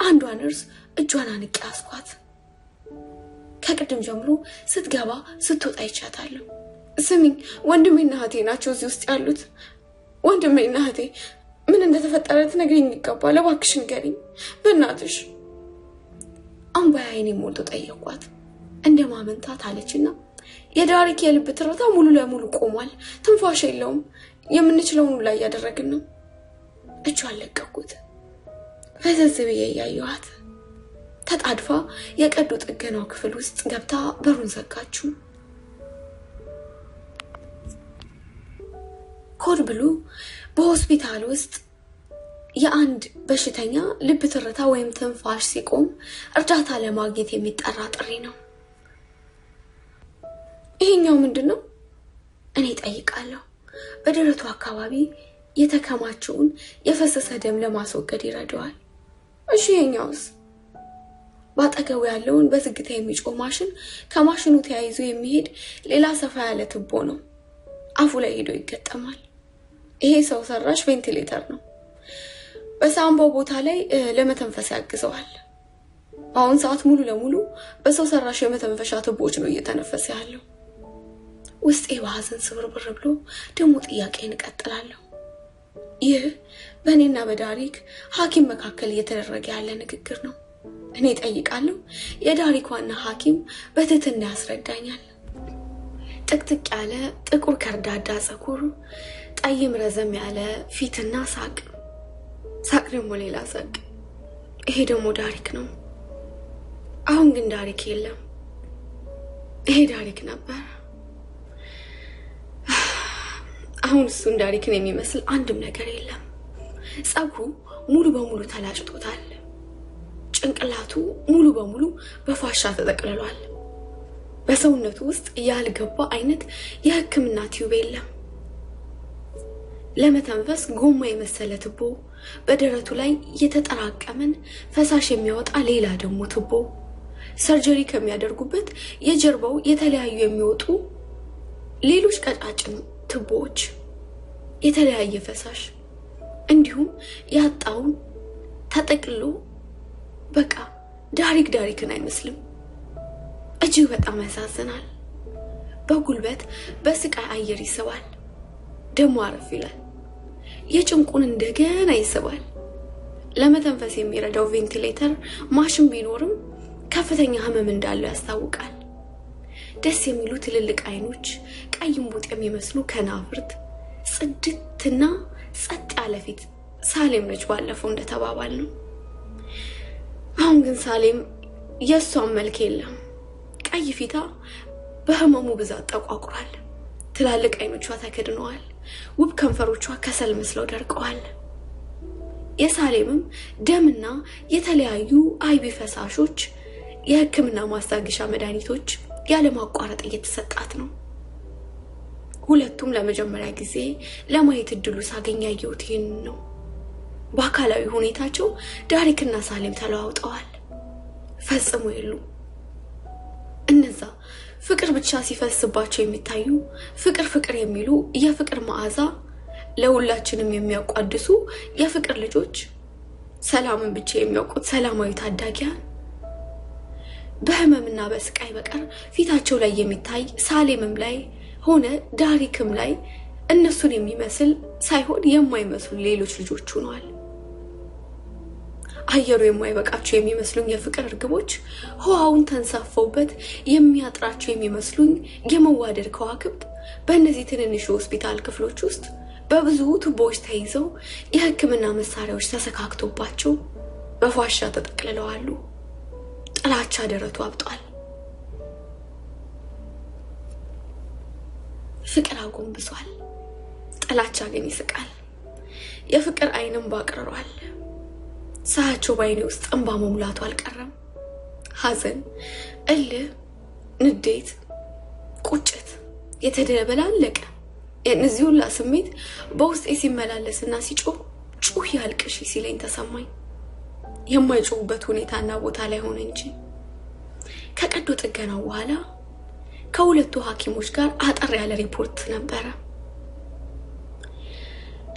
አንዷ ነርስ እጇን አንቄ አስኳት። ከቅድም ጀምሮ ስትገባ ስትወጣ ይቻታለሁ። ስሚኝ፣ ወንድሜና እህቴ ናቸው እዚህ ውስጥ ያሉት። ወንድሜና እህቴ ምን እንደተፈጠረ ትነግሪኝ ይገባል። እባክሽ ንገሪኝ በእናትሽ። አንባዬ ሞልቶ ጠየኳት። እንደማመንታት አለችና የዳሪክ የልብ ትርታ ሙሉ ለሙሉ ቆሟል። ትንፋሽ የለውም። የምንችለውን ሁሉ ያደረግን ነው። እጇን ለቀኩት። ፈዘዝ ብዬ ያየኋት ተጣድፋ የቀዶ ጥገናው ክፍል ውስጥ ገብታ በሩን ዘጋችው። ኮድ ብሉ በሆስፒታል ውስጥ የአንድ በሽተኛ ልብ ትርታ ወይም ትንፋሽ ሲቆም እርዳታ ለማግኘት የሚጠራ ጥሪ ነው። ይሄኛው ምንድነው? እኔ ጠይቃለሁ። በደረቱ አካባቢ የተከማቸውን የፈሰሰ ደም ለማስወገድ ይረዳዋል። እሺ ይሄኛውስ? ባጠገቡ ያለውን በዝግታ የሚጮህ ማሽን ከማሽኑ ተያይዞ የሚሄድ ሌላ ሰፋ ያለ ትቦ ነው። አፉ ላይ ሄዶ ይገጠማል። ይሄ ሰው ሰራሽ ቬንቲሌተር ነው። በሳምባው ቦታ ላይ ለመተንፈስ ያግዘዋል። በአሁን ሰዓት ሙሉ ለሙሉ በሰው ሰራሽ የመተንፈሻ ትቦች ነው እየተነፈሰ ያለው። ውስጤ በሐዘን ስብርብር ብሎ ደሞ ጥያቄን እቀጥላለሁ። ይህ በእኔና በዳሪክ ሐኪም መካከል እየተደረገ ያለ ንግግር ነው። እኔ ጠይቃለሁ። የዳሪክ ዋና ሐኪም በትህትና ያስረዳኛል። ጥቅጥቅ ያለ ጥቁር ከርዳዳ ፀጉር፣ ጠይም ረዘም ያለ ፊትና ሳቅ ደግሞ ሌላ ሳቅ። ይሄ ደግሞ ዳሪክ ነው። አሁን ግን ዳሪክ የለም። ይሄ ዳሪክ ነበር። አሁን እሱን ዳሪክን የሚመስል አንድም ነገር የለም። ፀጉሩ ሙሉ በሙሉ ተላጭቶታል። ጭንቅላቱ ሙሉ በሙሉ በፋሻ ተጠቅልሏል። በሰውነቱ ውስጥ ያልገባ አይነት የሕክምና ቲዩብ የለም። ለመተንፈስ ጎማ የመሰለ ትቦ፣ በደረቱ ላይ የተጠራቀመን ፈሳሽ የሚያወጣ ሌላ ደግሞ ትቦ፣ ሰርጀሪ ከሚያደርጉበት የጀርባው የተለያዩ የሚወጡ ሌሎች ቀጫጭን ትቦዎች፣ የተለያየ ፈሳሽ፣ እንዲሁም ያጣውን ተጠቅልሎ በቃ ዳሪክን አይመስልም። እጅግ በጣም ያሳዝናል። በጉልበት በስቃይ አየር ይስባል። ደሞ አረፍ ይላል። የጭንቁን እንደገና ይስባል። ለመተንፈስ የሚረዳው ቬንቲሌተር ማሽን ቢኖርም ከፍተኛ ህመም እንዳለው ያስታውቃል። ደስ የሚሉ ትልልቅ አይኖች፣ ቀይ ሙጥ የሚመስሉ ከናፍርት፣ ጽድትና ጸጥ ያለ ፊት። ሳሌም ነች ባለፈው እንደተባባል ነው። አሁን ግን ሳሌም የሷን መልክ የለም። ቀይ ፊታ በህመሙ ብዛት ተቋቁሯል። ትላልቅ አይኖቿ ተከድነዋል። ውብ ከንፈሮቿ ከሰል መስለው ደርቀዋል። የሳሌምም ደምና የተለያዩ አይቢ ፈሳሾች፣ የህክምና ማስታገሻ መድኃኒቶች ያለማቋረጥ እየተሰጣት ነው። ሁለቱም ለመጀመሪያ ጊዜ ለማየት እድሉ ሳገኝ ያየሁት ይህን ነው። በአካላዊ ሁኔታቸው ዳሪክና ሳሌም ተለዋውጠዋል። ፈጽሞ የሉም። እነዛ ፍቅር ብቻ ሲፈስባቸው የሚታዩ ፍቅር የሚሉ የፍቅር መዓዛ ለሁላችንም የሚያቋድሱ የፍቅር ልጆች፣ ሰላምን ብቻ የሚያውቁት ሰላማዊ ታዳጊያን፣ በህመምና በስቃይ በቀር ፊታቸው ላይ የሚታይ ሳሌምም ላይ ሆነ ዳሪክም ላይ እነሱን የሚመስል ሳይሆን የማይመስሉ ሌሎች ልጆች ሆነዋል። አየሩ የማይበቃቸው የሚመስሉኝ የፍቅር እርግቦች፣ ህዋውን ተንሳፈውበት የሚያጥራቸው የሚመስሉኝ የመዋደድ ከዋክብት በእነዚህ ትንንሽ ሆስፒታል ክፍሎች ውስጥ በብዙ ቱቦዎች ተይዘው የህክምና መሳሪያዎች ተሰካክቶባቸው በፋሻ ተጠቅልለዋል። ጥላቻ ደረቱ አብጧል። ፍቅር አጎንብሷል። ጥላቻ ግን ይስቃል። የፍቅር አይንም ባቅርሯል። ሳያቸው ባይኔ ውስጥ እንባ መሙላቱ አልቀረም። ሐዘን፣ እልህ፣ ንዴት፣ ቁጭት የተደበላለቀ የእነዚህ ሁላ ስሜት በውስጤ ሲመላለስና ሲጮህ ጩህ ያልቅሽ ሲለኝ ተሰማኝ። የማይጮህበት ሁኔታና ቦታ ላይ ሆነ እንጂ። ከቀዶ ጥገናው በኋላ ከሁለቱ ሐኪሞች ጋር አጠር ያለ ሪፖርት ነበረ።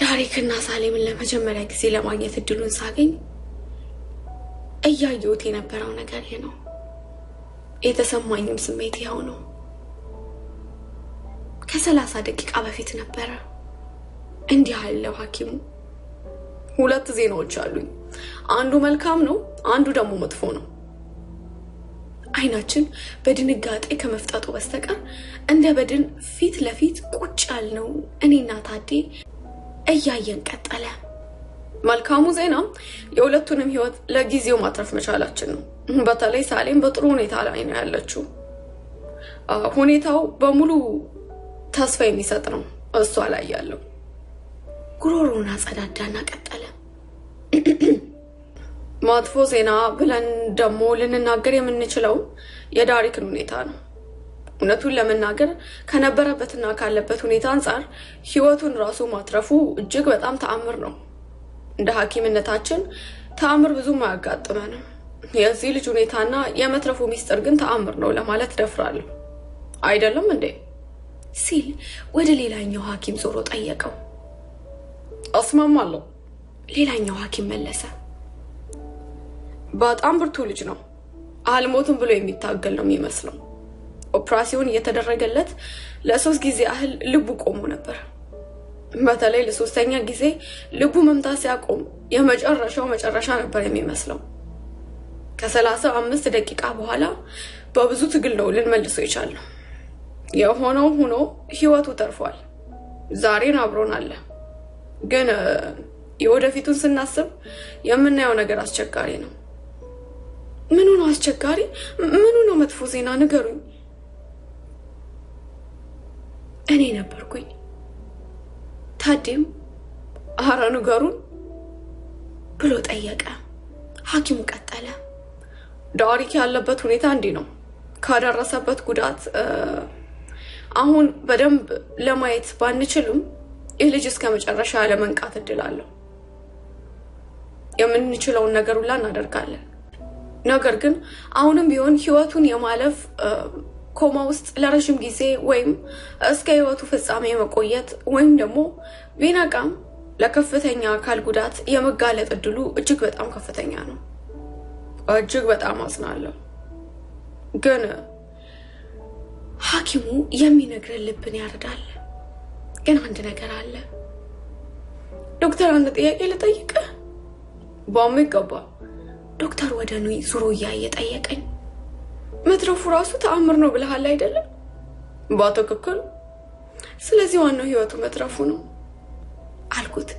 ዳሪክና ሳሌምን ለመጀመሪያ ጊዜ ለማግኘት እድሉን ሳገኝ እያየሁት የነበረው ነገር ይሄ ነው። የተሰማኝም ስሜት ይሄው ነው። ከ30 ደቂቃ በፊት ነበረ እንዲህ ያለው ሐኪሙ ሁለት ዜናዎች አሉኝ። አንዱ መልካም ነው፣ አንዱ ደግሞ መጥፎ ነው። አይናችን በድንጋጤ ከመፍጠጡ በስተቀር እንደ በድን ፊት ለፊት ቁጭ ያልነው እኔና ታዴ እያየን ቀጠለ። መልካሙ ዜና የሁለቱንም ህይወት ለጊዜው ማትረፍ መቻላችን ነው። በተለይ ሳሌም በጥሩ ሁኔታ ላይ ነው ያለችው። ሁኔታው በሙሉ ተስፋ የሚሰጥ ነው። እሷ ላይ ያለው ጉሮሮና ጸዳዳና ቀጠለ። መጥፎ ዜና ብለን ደግሞ ልንናገር የምንችለው የዳሪክን ሁኔታ ነው። እውነቱን ለመናገር ከነበረበትና ካለበት ሁኔታ አንፃር ህይወቱን ራሱ ማትረፉ እጅግ በጣም ተአምር ነው። እንደ ሐኪምነታችን ተአምር ብዙም አያጋጥመንም። የዚህ ልጅ ሁኔታና የመትረፉ ሚስጥር ግን ተአምር ነው ለማለት ደፍራለሁ። አይደለም እንዴ? ሲል ወደ ሌላኛው ሐኪም ዞሮ ጠየቀው። አስማማለሁ፣ ሌላኛው ሐኪም መለሰ። በጣም ብርቱ ልጅ ነው። አልሞትም ብሎ የሚታገል ነው የሚመስለው። ኦፕራሲዮን እየተደረገለት ለ3 ጊዜ ያህል ልቡ ቆሞ ነበር። በተለይ ለ3ኛ ጊዜ ልቡ መምታት ሲያቆም የመጨረሻው መጨረሻ ነበር የሚመስለው። ከ35 ደቂቃ በኋላ በብዙ ትግል ነው ልንመልሰው የቻልነው። የሆነው ሆኖ ህይወቱ ተርፏል። ዛሬን አብሮን አለ። ግን የወደፊቱን ስናስብ የምናየው ነገር አስቸጋሪ ነው። ምኑ ነው አስቸጋሪ? ምኑ ነው መጥፎ ዜና? ንገሩኝ። እኔ ነበርኩኝ። ታዴም አረ ንገሩን ብሎ ጠየቀ። ሐኪሙ ቀጠለ። ዳሪክ ያለበት ሁኔታ እንዲህ ነው። ካደረሰበት ጉዳት አሁን በደንብ ለማየት ባንችልም የልጅ እስከ መጨረሻ ለመንቃት እድል አለው። የምንችለውን ነገር ሁላ እናደርጋለን። ነገር ግን አሁንም ቢሆን ህይወቱን የማለፍ ኮማ ውስጥ ለረጅም ጊዜ ወይም እስከ ህይወቱ ፍጻሜ መቆየት ወይም ደግሞ ቢነቃም ለከፍተኛ አካል ጉዳት የመጋለጥ እድሉ እጅግ በጣም ከፍተኛ ነው። እጅግ በጣም አዝናለሁ። ግን ሐኪሙ የሚነግረን ልብን ያርዳል። ግን አንድ ነገር አለ። ዶክተር አንድ ጥያቄ ልጠይቅህ? በሚገባ። ዶክተር ወደ እኔ ዙሮ እያየ ጠየቀኝ። መትረፉ ራሱ ተአምር ነው ብለሃል አይደለም? በትክክል። ስለዚህ ዋናው ህይወቱ መትረፉ ነው አልኩት።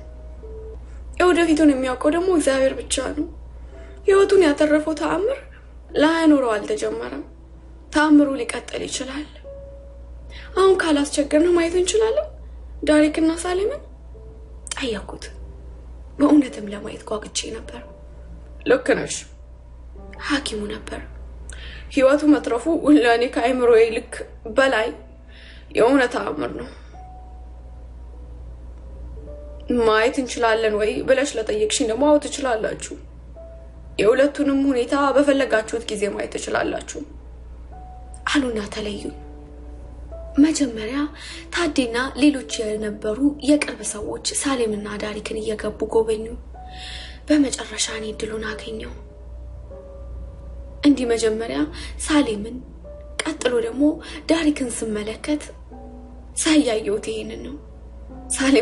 የወደፊቱን የሚያውቀው ደግሞ እግዚአብሔር ብቻ ነው። ህይወቱን ያተረፈው ተአምር ላይኖረው አልተጀመረም። ተአምሩ ሊቀጥል ይችላል። አሁን ካላስቸገርን ማየት እንችላለን ዳሪክና ሳሌምን ጠየቅኩት። በእውነትም ለማየት ጓጉቼ ነበር። ልክ ነሽ። ሐኪሙ ነበር። ህይወቱ መትረፉ ለእኔ ከአይምሮዬ ልክ በላይ የእውነት ተአምር ነው። ማየት እንችላለን ወይ ብለሽ ለጠየቅሽኝ ደግሞ አዎ ትችላላችሁ። የሁለቱንም ሁኔታ በፈለጋችሁት ጊዜ ማየት ትችላላችሁ አሉና ተለዩ። መጀመሪያ ታዴና ሌሎች የነበሩ የቅርብ ሰዎች ሳሌምና ዳሪክን እየገቡ ጎበኙ። በመጨረሻ እኔ እድሉን አገኘው። እንዲህ መጀመሪያ ሳሌምን ቀጥሎ ደግሞ ዳሪክን ስመለከት ሳያየሁት ይሄንን ነው።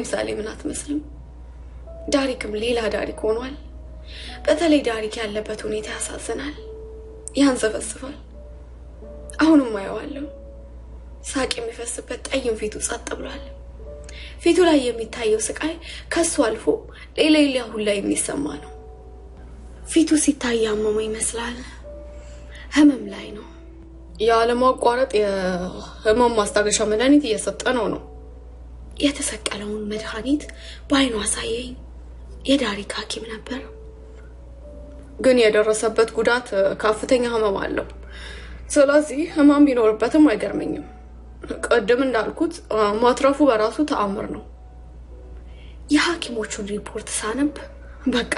ሳሌምን አትመስልም። ዳሪክም ሌላ ዳሪክ ሆኗል። በተለይ ዳሪክ ያለበት ሁኔታ ያሳዝናል፣ ያንዘፈስፋል። አሁንም አየዋለሁ። ሳቅ የሚፈስበት ጠይም ፊቱ ጸጥ ብሏል። ፊቱ ላይ የሚታየው ስቃይ ከሱ አልፎ ሌላ ሁላ የሚሰማ ነው። ፊቱ ሲታይ ያመመው ይመስላል። ህመም ላይ ነው። ያለማቋረጥ የህመም ማስታገሻ መድኃኒት እየሰጠ ነው። የተሰቀለውን መድኃኒት በአይኑ አሳየኝ። የዳሪክ ሐኪም ነበር። ግን የደረሰበት ጉዳት ከፍተኛ ህመም አለው። ስለዚህ ህመም ቢኖርበትም አይገርመኝም። ቀደም እንዳልኩት ማትረፉ በራሱ ተአምር ነው። የሐኪሞቹን ሪፖርት ሳነብ በቃ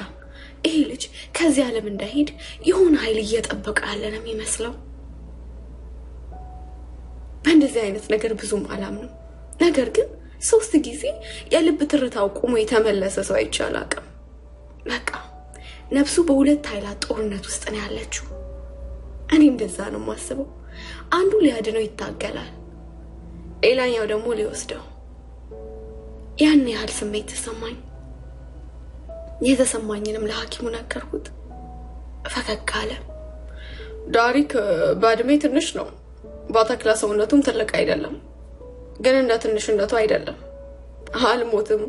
ይሄ ልጅ ከዚህ ዓለም እንዳይሄድ የሆነ ኃይል እየጠበቀ ያለ ነው የሚመስለው። በእንደዚህ አይነት ነገር ብዙም አላምንም። ነገር ግን 3 ጊዜ የልብ ትርታው ቆሞ የተመለሰ ሰው አይቻልም። በቃ ነፍሱ በሁለት ኃይላት ጦርነት ውስጥ ነው ያለችው። እኔ እንደዛ ነው የማስበው። አንዱ ሊያድነው ይታገላል፣ ሌላኛው ደግሞ ሊወስደው። ያን ያህል ስሜት ተሰማኝ። የተሰማኝንም ለሐኪሙ ነገርኩት። ፈገግ አለ። ዳሪክ በእድሜ ትንሽ ነው፣ በተክለ ሰውነቱም ትልቅ አይደለም፣ ግን እንደ ትንሽነቱ አይደለም። አልሞትም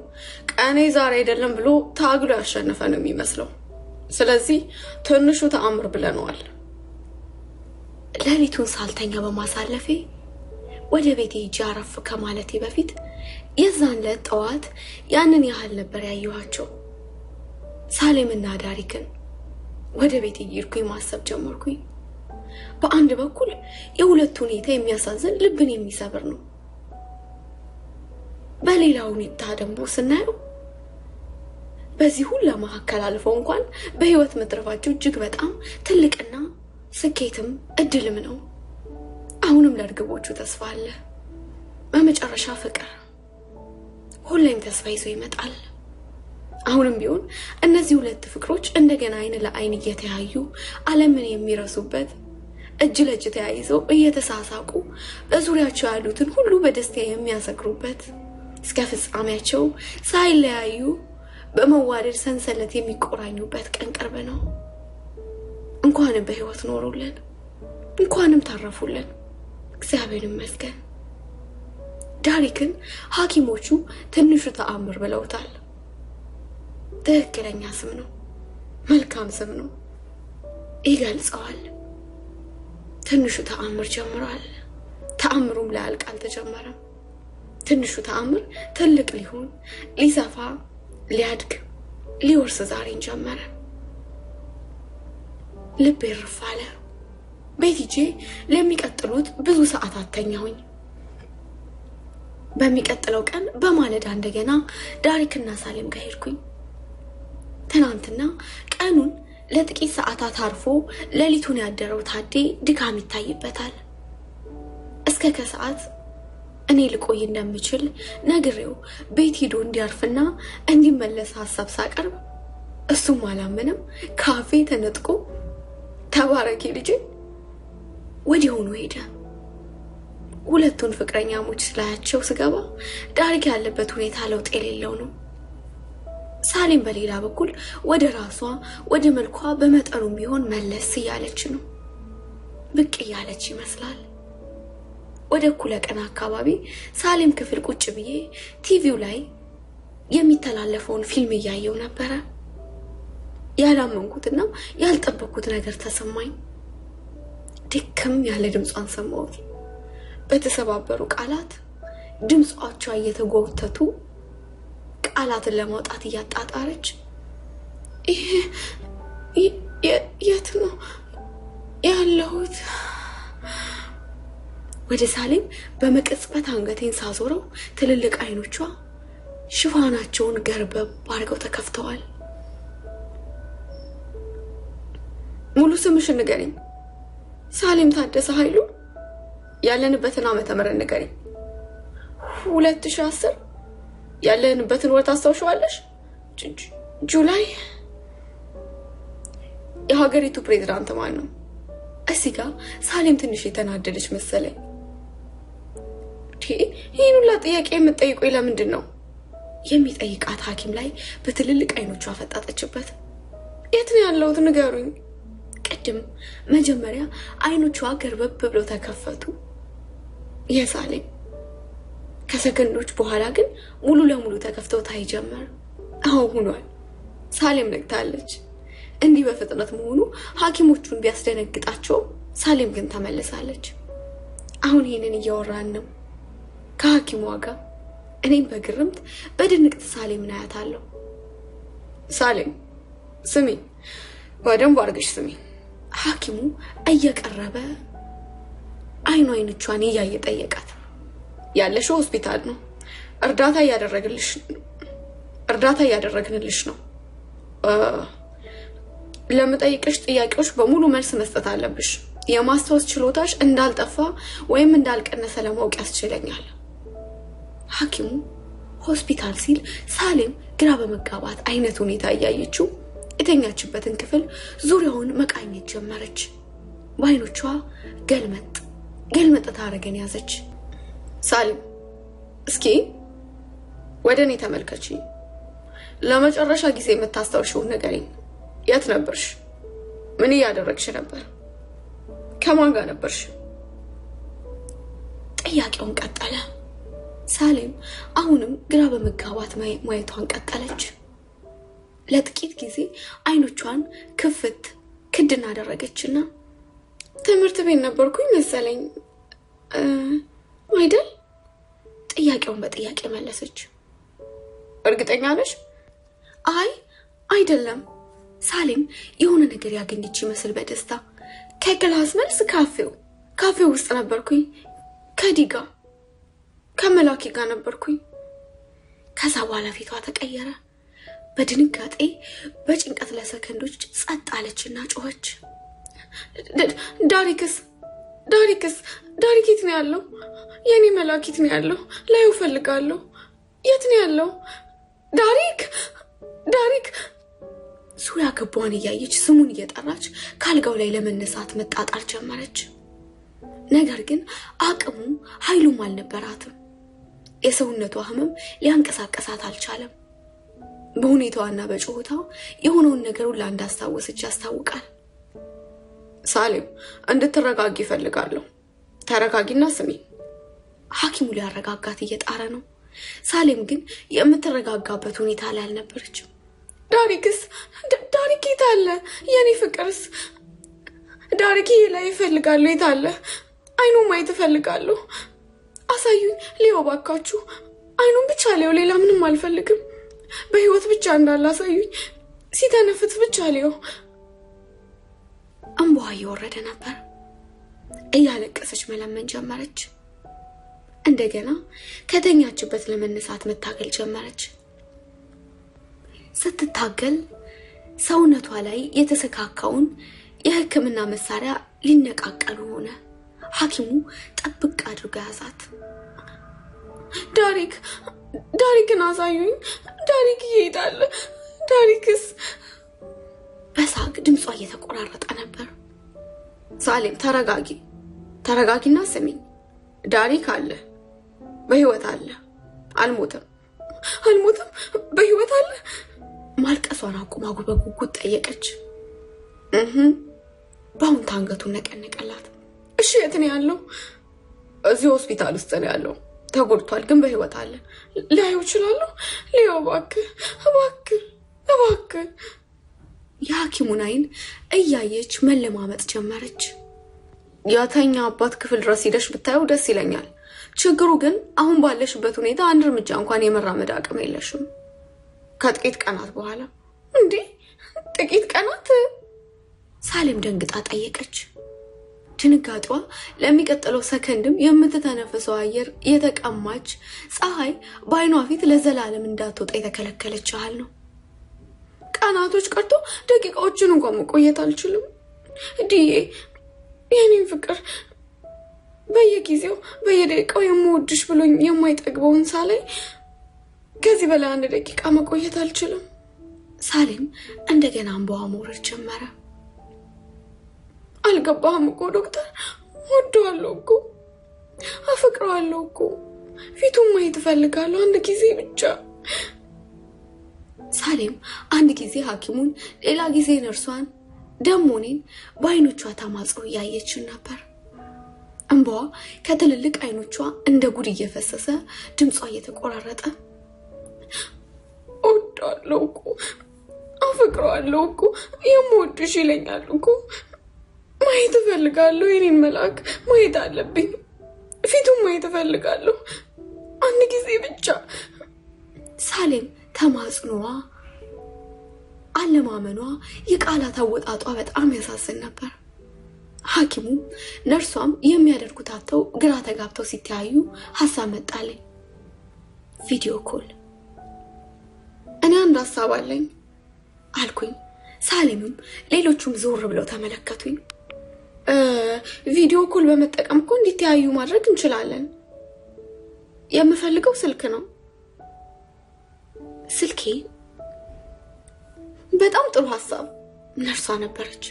ቀኔ ዛሬ አይደለም ብሎ ታግሎ ያሸነፈ ነው የሚመስለው። ስለዚህ ትንሹ ተአምር ብለነዋል። ሌሊቱን ሳልተኛ በማሳለፌ ወደ ቤቴ ሄጄ አረፍ ከማለቴ በፊት የዛን ዕለት ጠዋት ያንን ያህል ነበር ያየኋቸው። ሳሌምና ዳሪክን ወደ ቤቴ ሄድኩኝ ማሰብ ጀመርኩኝ። በአንድ በኩል የሁለቱ ሁኔታ የሚያሳዝን ልብን የሚሰብር ነው። በሌላ ሁኔታ ደግሞ ስናየው በዚህ ሁሉ መካከል አልፈው እንኳን በህይወት መትረፋቸው እጅግ በጣም ትልቅና ስኬትም እድልም ነው። አሁንም ለርግቦቹ ተስፋ አለ። በመጨረሻ ፍቅር ሁሌም ተስፋ ይዞ ይመጣል። አሁንም ቢሆን እነዚህ ሁለት ፍቅሮች እንደገና አይን ለአይን እየተያዩ ዓለምን የሚረሱበት እጅ ለእጅ ተያይዘው እየተሳሳቁ በዙሪያቸው ያሉትን ሁሉ በደስታ የሚያሰክሩበት እስከ ፍጻሜያቸው ሳይለያዩ በመዋደድ ሰንሰለት የሚቆራኙበት ቀን ቅርብ ነው። እንኳንም በህይወት ኖሩልን፣ እንኳንም ታረፉልን። እግዚአብሔር ይመስገን። ዳሪክን ሐኪሞቹ ትንሹ ተአምር ብለውታል። ትክክለኛ ስም ነው፣ መልካም ስም ነው፣ ይገልጸዋል። ትንሹ ተአምር ጀምሯል። ተአምሩም ላያልቅ አልተጀመረም። ትንሹ ተአምር ትልቅ ሊሆን ሊሰፋ ሊያድግ ሊወርስ ዛሬን ጀመረ። ልቤ እርፍ አለ። ቤት ሂጄ ለሚቀጥሉት ብዙ ሰዓታት ተኛሁኝ። በሚቀጥለው ቀን በማለዳ እንደገና ዳሪክና ሳሌም ጋር ሄድኩኝ። ትናንትና ቀኑን ለጥቂት ሰዓታት አርፎ ሌሊቱን ያደረው ታዴ ድካም ይታይበታል። እስከ ከሰዓት እኔ ልቆይ እንደምችል ነግሬው ቤት ሄዶ እንዲያርፍና እንዲመለስ ሐሳብ ሳቀርብ እሱም አላመነም። ካፌ ተነጥቆ ተባረኪ ልጄ ወዲያውኑ ሄደ። ሁለቱን ፍቅረኛሞች ስላያቸው ስገባ ዳሪክ ያለበት ሁኔታ ለውጥ የሌለው ነው። ሳሌም በሌላ በኩል ወደ ራሷ ወደ መልኳ በመጠኑም ቢሆን መለስ እያለች ነው። ብቅ እያለች ይመስላል። ወደ እኩለ ቀን አካባቢ ሳሌም ክፍል ቁጭ ብዬ ቲቪው ላይ የሚተላለፈውን ፊልም እያየው ነበረ። ያላመንኩትና ያልጠበቅኩት ነገር ተሰማኝ። ድክም ያለ ድምጿን ሰማሁት። በተሰባበሩ ቃላት ድምጿቸው እየተጎተቱ ቃላትን ለማውጣት እያጣጣረች የት ነው ያለሁት? ወደ ሳሌም በመቅጽበት አንገቴን ሳዞረው ትልልቅ አይኖቿ ሽፋናቸውን ገርበብ አድርገው ተከፍተዋል። ሙሉ ስምሽን ንገሪኝ። ሳሌም ታደሰ ኃይሉ። ያለንበትን ዓመተ ምህረት ንገሪኝ። 2010 ያለንበትን ወር ታስታውሻለሽ? ጁላይ። የሀገሪቱ ፕሬዝዳንት ማን ነው? እዚህ ጋር ሳሌም ትንሽ የተናደደች መሰለኝ። ይሄን ሁላ ጥያቄ የምትጠይቁኝ ለምንድን ነው? የሚጠይቃት ሐኪም ላይ በትልልቅ አይኖቿ አፈጣጠችበት። የት ነው ያለሁት ንገሩኝ። ቅድም መጀመሪያ አይኖቿ ገርበብ ብለው ተከፈቱ የሳሌም። ከሰከንዶች በኋላ ግን ሙሉ ለሙሉ ተከፍተው ታይ ጀመር። አሁን ሆኗል። ሳሌም ነግታለች። እንዲህ በፍጥነት መሆኑ ሐኪሞቹን ቢያስደነግጣቸው ሳሌም ግን ተመለሳለች። አሁን ይሄንን እያወራን ነው ከሐኪሟ ጋር። እኔም በግርምት በድንቅት ሳሌም ናያታለሁ። ሳሌም ስሚ፣ በደንብ አድርገሽ ስሚ። ሐኪሙ እየቀረበ አይኖቿን እያየ ጠየቃት። ያለሽው ሆስፒታል ነው። እርዳታ እያደረግንልሽ ነው። ለምጠይቅሽ ጥያቄዎች በሙሉ መልስ መስጠት አለብሽ። የማስታወስ ችሎታሽ እንዳልጠፋ ወይም እንዳልቀነሰ ለማወቅ ያስችለኛል። ሐኪሙ ሆስፒታል ሲል ሳሌም ግራ በመጋባት አይነት ሁኔታ እያየችው የተኛችበትን ክፍል ዙሪያውን መቃኘት ጀመረች። በአይኖቿ ገልመጥ ታረገን ያዘች። ሳሌም እስኪ ወደ እኔ ተመልከቺ። ለመጨረሻ ጊዜ የምታስታውሽው ንገሪኝ። የት ነበርሽ? ምን እያደረግሽ ነበር? ከማን ጋር ነበርሽ? ጥያቄውን ቀጠለ። ሳሌም አሁንም ግራ በመጋባት ማየቷን ቀጠለች። ለጥቂት ጊዜ አይኖቿን ክድና አደረገችና ትምህርት ቤት ነበርኩኝ መሰለኝ አይደል? ጥያቄውን በጥያቄ መለሰች። እርግጠኛ ነሽ? አይ አይደለም። ሳሌም የሆነ ነገር ያገኘች ይመስል በደስታ ከክላስ መልስ ካፌው ውስጥ ነበርኩኝ። ከዲጋ ከመላኪ ጋር ነበርኩኝ። ከዛ በኋላ ፊቷ ተቀየረ። በድንጋጤ በጭንቀት ለሰከንዶች ጸጥ አለችና ጮኸች። ዳሪክ የት ነው ያለው? የኔ መላክ የት ነው ያለው? ላዩ ፈልጋለሁ። የት ነው ያለው? ዳሪክ ዙሪያ ገባዋን እያየች ስሙን እየጠራች ካልጋው ላይ ለመነሳት መጣጣር ጀመረች። ነገር ግን አቅሙም ኃይሉም አልነበራትም። የሰውነቷ ህመም ሊያንቀሳቀሳት አልቻለም። በሁኔታዋና በጮታው የሆነውን ነገር ሁሉ እንዳስታወሰች ያስታውቃል። ሳሌም እንድትረጋጊ እፈልጋለሁ። ተረጋጊና ስሚ። ሐኪሙ ሊያረጋጋት እየጣረ ነው። ሳሌም ግን የምትረጋጋበት ሁኔታ ላይ አልነበረችም። ዳሪክ የት አለ? የኔ ፍቅርስ? ዳሪክ ላይ እፈልጋለሁ። የት አለ? አይኑን ማየት እፈልጋለሁ። አሳዩኝ። ሊዮ ባካችሁ፣ አይኑን ብቻ ሊዮ፣ ሌላ ምንም አልፈልግም። በህይወት ብቻ እንዳለ አሳዩኝ። ሲተነፍስ ብቻ ሊዮ። እንባዋ እየወረደ ነበር። እያለቀሰች መለመን ጀመረች። እንደገና ከተኛችበት ለመነሳት መታገል ጀመረች። ስትታገል ሰውነቷ ላይ የተሰካካውን የህክምና መሳሪያ ሊነቃቀሉ ሆነ። ሐኪሙ ጥብቅ አድርጎ ያዛት። ዳሪክን አሳዩኝ። ዳሪክ ይሄዳል። ዳሪክስ? በሳቅ ድምጿ እየተቆራረጠ ነበር። ሳሌም ተረጋጊና ስሚኝ። ዳሪክ አለ፣ በህይወት አለ። አልሞተም። በህይወት አለ? ማልቀሷን አቁማ በጉጉት ጠየቀች። በአሁን አንገቱን ነቀነቀላት። እሺ የት ነው ያለው? እዚህ ሆስፒታል ውስጥ ነው ያለው። ተጎድቷል፣ ግን በህይወት አለ። ላየው እችላለሁ? ሊዮ እባክህ። የሐኪሙን አይን እያየች መለማመጥ ጀመረች። ያተኛ አባት ክፍል ድረስ ሄደሽ ብታየው ደስ ይለኛል። ችግሩ ግን አሁን ባለሽበት ሁኔታ አንድ እርምጃ እንኳን የመራመድ አቅም የለሽም። ከጥቂት ቀናት በኋላ። እንዴ ጥቂት ቀናት? ሳሌም ደንግጣ ጠየቀች። ድንጋጤዋ ለሚቀጥለው ሰከንድም የምትተነፍሰው አየር የተቀማች ፀሐይ በአይኗ ፊት ለዘላለም እንዳትወጣ የተከለከለች ያህል ነው። ቀናቶች ቀርቶ ደቂቃዎችን እንኳን መቆየት አልችልም። ዲዬ የኔን ፍቅር፣ በየጊዜው በየደቂቃው የምወድሽ ብሎኝ የማይጠግበውን ሳላይ ከዚህ በላይ አንድ ደቂቃ መቆየት አልችልም። ሳሌም እንደገና እንባዋ መውረድ ጀመረ። አልገባህም እኮ ዶክተር፣ ወደዋለሁ እኮ፣ አፈቅረዋለሁ እኮ። ፊቱን ማየት እፈልጋለሁ አንድ ጊዜ ብቻ። ሳሌም አንድ ጊዜ ሐኪሙን፣ ሌላ ጊዜ ነርሷን፣ ደግሞ እኔን በአይኖቿ ተማጽኖ እያየችን ነበር። እንባዋ ከትልልቅ አይኖቿ እንደ ጉድ እየፈሰሰ ድምጿ እየተቆራረጠ ወደዋለሁ እኮ፣ አፈቅረዋለሁ እኮ፣ የምወድሽ ይለኛል እኮ። ማየት እፈልጋለሁ። የኔን መልአክ ማየት አለብኝ። ፊቱን ማየት እፈልጋለሁ አንድ ጊዜ ብቻ። ሳሌም ተማጽኖዋ፣ አለማመኗ፣ የቃላት አወጣጧ በጣም ያሳዝን ነበር። ሐኪሙ ነርሷም የሚያደርጉት አጥተው ግራ ተጋብተው ሲተያዩ ሐሳብ መጣለኝ። ቪዲዮ ኮል። እኔ አንድ ሐሳብ አለኝ አልኩኝ። ሳሌምም ሌሎቹም ዞር ብለው ተመለከቱኝ። ቪዲዮ ኮል በመጠቀም እኮ እንዲተያዩ ማድረግ እንችላለን። የምፈልገው ስልክ ነው። ስልኬ? በጣም ጥሩ ሐሳብ። ነርሷ ነበረች።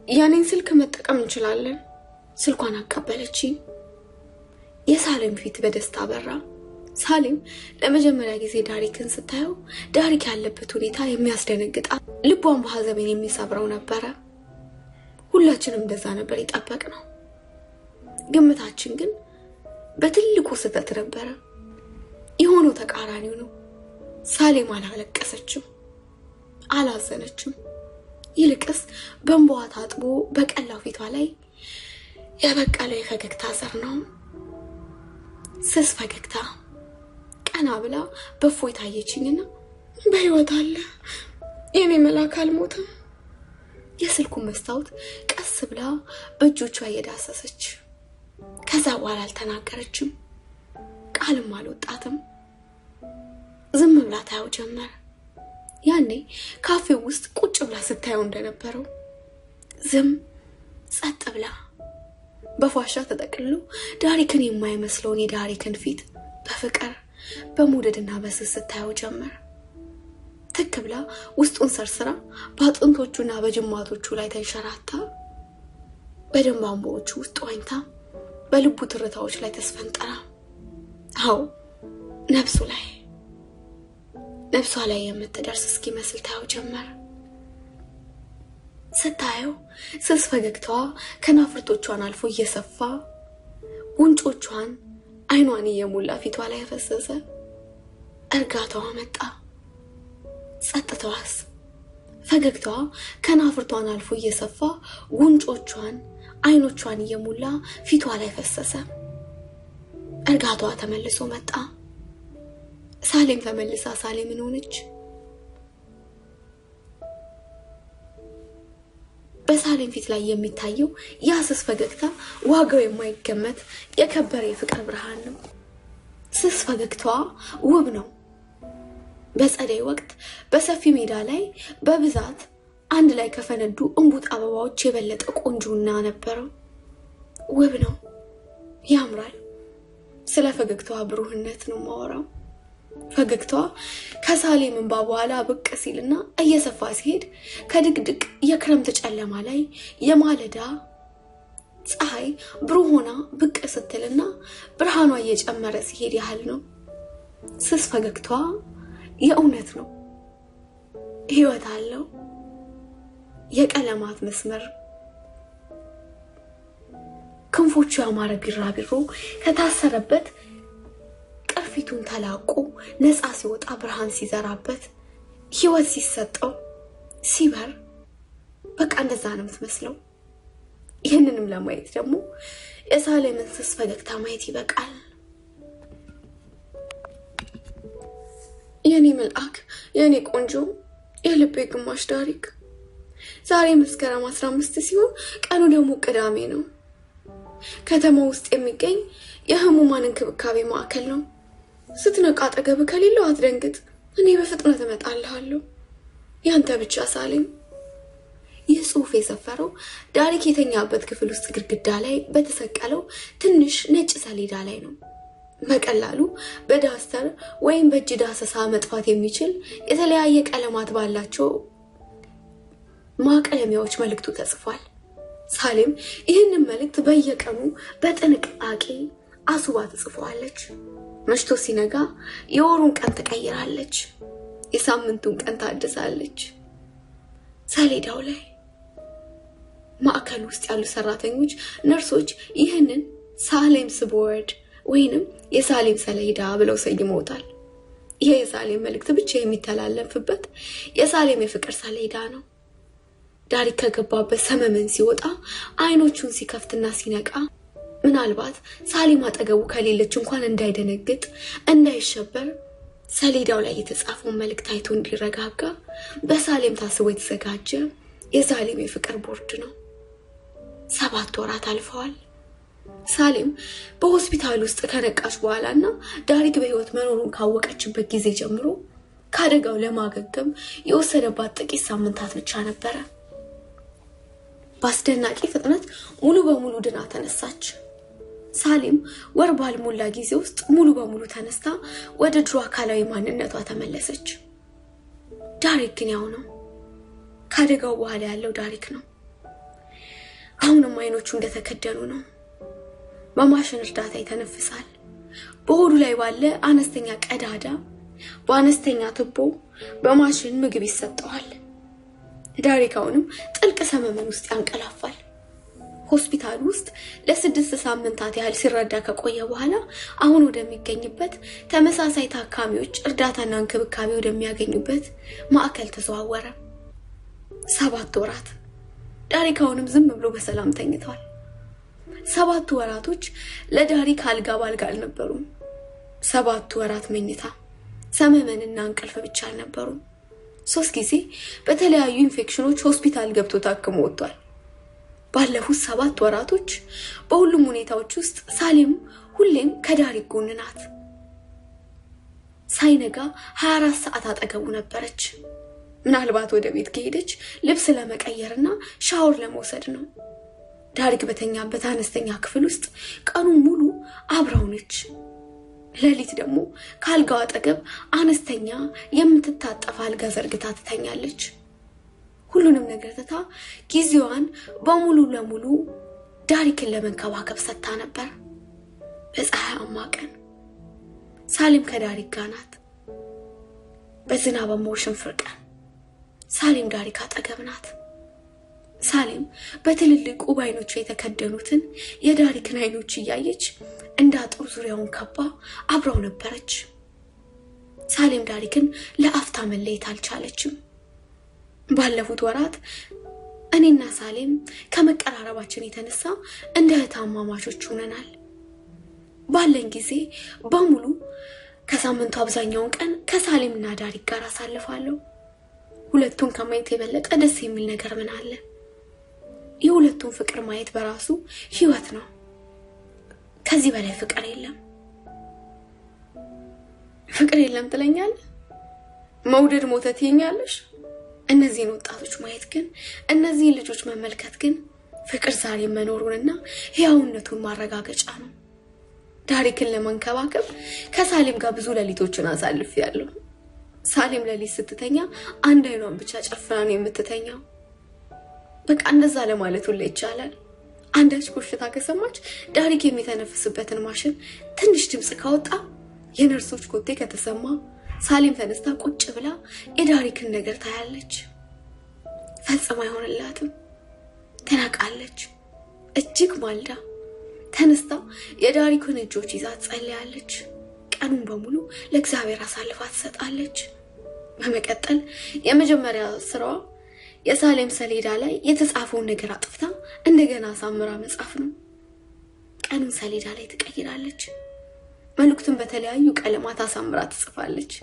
ያኔን ስልክ መጠቀም እንችላለን። ስልኳን አቀበለችኝ። የሳሌም ፊት በደስታ በራ። ሳሌም ለመጀመሪያ ጊዜ ዳሪክን ስታየው ዳሪክ ያለበት ሁኔታ የሚያስደነግጣ ልቧን በሐዘን የሚሰብረው ነበር። ሁላችንም እንደዛ ነበር የጠበቅነው። ግምታችን ግን በትልቁ ስህተት ነበር። የሆነው ተቃራኒው ነው። ሳሌም አላለቀሰችም፣ አላዘነችም። ይልቅስ በእንባዋ ታጥቦ በቀላው ፊቷ ላይ የበቀለው የፈገግታ ዘር ነው። ስስ ፈገግታ። ቀና ብላ በእፎይታ አየችኝና በህይወት አለ፣ የኔ መልአክ አልሞተም። የስልኩን መስታወት ቀስ ብላ በእጆቿ እየዳሰሰች ከዛ በኋላ አልተናገረችም፣ ቃልም አልወጣትም። ዝም ብላ ታየው ጀመር። ያኔ ካፌው ውስጥ ቁጭ ብላ ስታየው እንደነበረው ዝም ጸጥ ብላ በፋሻ ተጠቅልሎ ዳሪክን የማይመስለውን የዳሪክን ፊት በፍቅር በመውደድና በስስት ታየው ጀመር። ትክ ብላ ውስጡን ሰርስራ በአጥንቶቹና በጅማቶቹ ላይ ተንሸራታ በደም ቧንቧዎቹ ውስጥ ዋኝታ በልቡ ትርታዎች ላይ ተስፈንጠራ አዎ ነፍሷ ላይ የምትደርስ እስኪመስል ታየው ጀመር። ስታየው ስስ ፈገግታዋ ከናፍርቶቿን አልፎ እየሰፋ ጉንጮቿን አይኗን እየሞላ ፊቷ ላይ ፈሰሰ። እርጋታዋ መጣ። ጸጥታዋስ ፈገግታዋ ከናፍርቷን አልፎ እየሰፋ ጉንጮቿን አይኖቿን እየሞላ ፊቷ ላይ ፈሰሰ። እርጋታዋ ተመልሶ መጣ። ሳሌም ተመልሳ ሳሌምን ሆነች። በሳሌም ፊት ላይ የሚታየው ያስስ ፈገግታ ዋጋው የማይገመት የከበረ የፍቅር ብርሃን ነው። ስስ ፈገግታዋ ውብ ነው። በጸደይ ወቅት በሰፊ ሜዳ ላይ በብዛት አንድ ላይ ከፈነዱ እንቡጥ አበባዎች የበለጠ ቆንጆና ነበረው። ውብ ነው፣ ያምራል። ስለ ፈገግታዋ ብሩህነት ነው ማወራው። ፈገግታዋ ከሳሌም እንባ በኋላ ብቅ ሲልና እየሰፋ ሲሄድ ከድቅድቅ የክረምት ጨለማ ላይ የማለዳ ፀሐይ ብሩህ ሆና ብቅ ስትልና ብርሃኗ እየጨመረ ሲሄድ ያህል ነው። ስስ ፈገግታዋ የእውነት ነው፣ ህይወት አለው። የቀለማት መስመር ክንፎቹ ያማረ ቢራቢሮ ከታሰረበት ቅርፊቱን ተላቆ ነፃ ሲወጣ ብርሃን ሲዘራበት ህይወት ሲሰጠው ሲበር በቃ እንደዛ ነው የምትመስለው። ይህንንም ለማየት ደግሞ የሳሌምን ስስ ፈገግታ ማየት ይበቃል። የኔ መልአክ፣ የኔ ቆንጆ፣ የልቤ ግማሽ ዳሪክ፣ ዛሬ መስከረም 15 ሲሆን ቀኑ ደግሞ ቅዳሜ ነው። ከተማ ውስጥ የሚገኝ የህሙማን እንክብካቤ ማዕከል ነው። ስትነቃ አጠገብ ከሌለው አትደንግጥ፣ እኔ በፍጥነት እመጣልሃለሁ። ያንተ ብቻ ሳሌም። ይህ ጽሑፍ የሰፈረው ዳሪክ የተኛበት ክፍል ውስጥ ግድግዳ ላይ በተሰቀለው ትንሽ ነጭ ሰሌዳ ላይ ነው። በቀላሉ በዳስተር ወይም በእጅ ዳሰሳ መጥፋት የሚችል የተለያየ ቀለማት ባላቸው ማቀለሚያዎች መልእክቱ ተጽፏል። ሳሌም ይህንን መልእክት በየቀኑ በጥንቃቄ አስባ ትጽፈዋለች። መሽቶ ሲነጋ የወሩን ቀን ትቀይራለች፣ የሳምንቱን ቀን ታድሳለች። ሰሌዳው ላይ ማዕከል ውስጥ ያሉ ሰራተኞች ነርሶች ይህንን ሳሌምስ ቦርድ ወይንም የሳሌም ሰሌዳ ብለው ሰይመውታል። ይሄ የሳሌም መልእክት ብቻ የሚተላለፍበት የሳሌም የፍቅር ሰሌዳ ነው። ዳሪክ ከገባበት ሰመመን ሲወጣ አይኖቹን ሲከፍትና ሲነቃ ምናልባት ሳሌም አጠገቡ ከሌለች እንኳን እንዳይደነግጥ እንዳይሸበር ሰሌዳው ላይ የተጻፈውን መልእክት አይቶ እንዲረጋጋ በሳሌም ታስቦ የተዘጋጀ የሳሌም የፍቅር ቦርድ ነው። 7 ወራት አልፈዋል። ሳሌም በሆስፒታል ውስጥ ከነቃች በኋላና ዳሪክ በህይወት መኖሩን ካወቀችበት ጊዜ ጀምሮ ካደጋው ለማገገም የወሰደባት ጥቂት ሳምንታት ብቻ ነበረ። በአስደናቂ ፍጥነት ሙሉ በሙሉ ድና ተነሳች። ሳሌም ወር ባልሞላ ጊዜ ውስጥ ሙሉ በሙሉ ተነስታ ወደ ድሮ አካላዊ ማንነቷ ተመለሰች። ዳሪክ ግን ያው ነው። ካደጋው በኋላ ያለው ዳሪክ ነው። አሁንም አይኖቹ እንደተከደኑ ነው። በማሽን እርዳታ ይተነፍሳል። በሆዱ ላይ ባለ አነስተኛ ቀዳዳ በአነስተኛ ቱቦ በማሽን ምግብ ይሰጠዋል። ዳሪካውንም ጥልቅ ሰመመን ውስጥ ያንቀላፋል። ሆስፒታል ውስጥ ለ6 ሳምንታት ያህል ሲረዳ ከቆየ በኋላ አሁን ወደሚገኝበት ተመሳሳይ ታካሚዎች እርዳታና እንክብካቤ ወደሚያገኙበት ማዕከል ተዘዋወረ። 7 ወራት ዳሪካውንም ዝም ብሎ በሰላም ተኝቷል። 7 ወራቶች ለዳሪክ አልጋ ባልጋ አልነበሩም። 7 ወራት መኝታ፣ ሰመመንና እንቅልፍ ብቻ አልነበሩም። 3 ጊዜ በተለያዩ ኢንፌክሽኖች ሆስፒታል ገብቶ ታክሞ ወጥቷል። ባለፉት 7 ወራቶች በሁሉም ሁኔታዎች ውስጥ ሳሌም ሁሌም ከዳሪክ ጎን ናት። ሳይነጋ 24 ሰዓት አጠገቡ ነበረች። ምናልባት ወደ ቤት ከሄደች ልብስ ለመቀየርና ሻወር ለመውሰድ ነው። ዳሪክ በተኛበት አነስተኛ ክፍል ውስጥ ቀኑን ሙሉ አብራው ነች። ሌሊት ደግሞ ካልጋው አጠገብ አነስተኛ የምትታጠፍ አልጋ ዘርግታ ትተኛለች። ሁሉንም ነገር ትታ ጊዜዋን በሙሉ ለሙሉ ዳሪክን ለመንከባከብ ሰጥታ ነበር። በፀሐያማ ቀን ሳሌም ከዳሪክ ጋር ናት። በዝናባማው ሽንፍር ቀን ሳሌም ዳሪክ አጠገብ ናት። ሳሌም በትልልቅ ውብ አይኖቿ የተከደኑትን የዳሪክን አይኖች እያየች እንዳጥሩ ዙሪያውን ከባ አብራው ነበረች። ሳሌም ዳሪክን ለአፍታ መለየት አልቻለችም። ባለፉት ወራት እኔና ሳሌም ከመቀራረባችን የተነሳ እንደ እህታማማቾች ሆነናል። ባለን ጊዜ በሙሉ ከሳምንቱ አብዛኛውን ቀን ከሳሌምና ዳሪክ ጋር አሳልፋለሁ። ሁለቱን ከማየት የበለጠ ደስ የሚል ነገር ምን አለ? የሁለቱን ፍቅር ማየት በራሱ ህይወት ነው። ከዚህ በላይ ፍቅር የለም። ፍቅር የለም ትለኛለህ? መውደድ ሞተ ትይኛለሽ? እነዚህን ወጣቶች ማየት ግን፣ እነዚህን ልጆች መመልከት ግን ፍቅር ዛሬ መኖሩንና ህያውነቱን ማረጋገጫ ነው። ዳሪክን ለመንከባከብ ከሳሌም ጋር ብዙ ሌሊቶችን አሳልፌያለሁ። ሳሌም ሌሊት ስትተኛ አንድ አይኗን ብቻ ጨፍና ነው የምትተኛው። በቃ እንደዛ ለማለት ሁሉ ይቻላል። አንዳች ኮሽታ ከሰማች ዳሪክ የሚተነፍስበትን ማሽን ትንሽ ድምጽ ካወጣ፣ የነርሶች ኮቴ ከተሰማ ሳሌም ተነስታ ቁጭ ብላ የዳሪክን ነገር ታያለች። ፈጽሞ አይሆንላትም። ተናቃለች። እጅግ ማልዳ ተነስታ የዳሪክን እጆች ይዛ ጸልያለች። ቀኑን በሙሉ ለእግዚአብሔር አሳልፋ ትሰጣለች። በመቀጠል የመጀመሪያ ስራዋ የሳሌም ሰሌዳ ላይ የተጻፈውን ነገር አጥፍታ እንደገና አሳምራ መጻፍ ነው። ቀኑን ሰሌዳ ላይ ትቀይራለች። መልእክቱን በተለያዩ ቀለማት አሳምራ ትጽፋለች።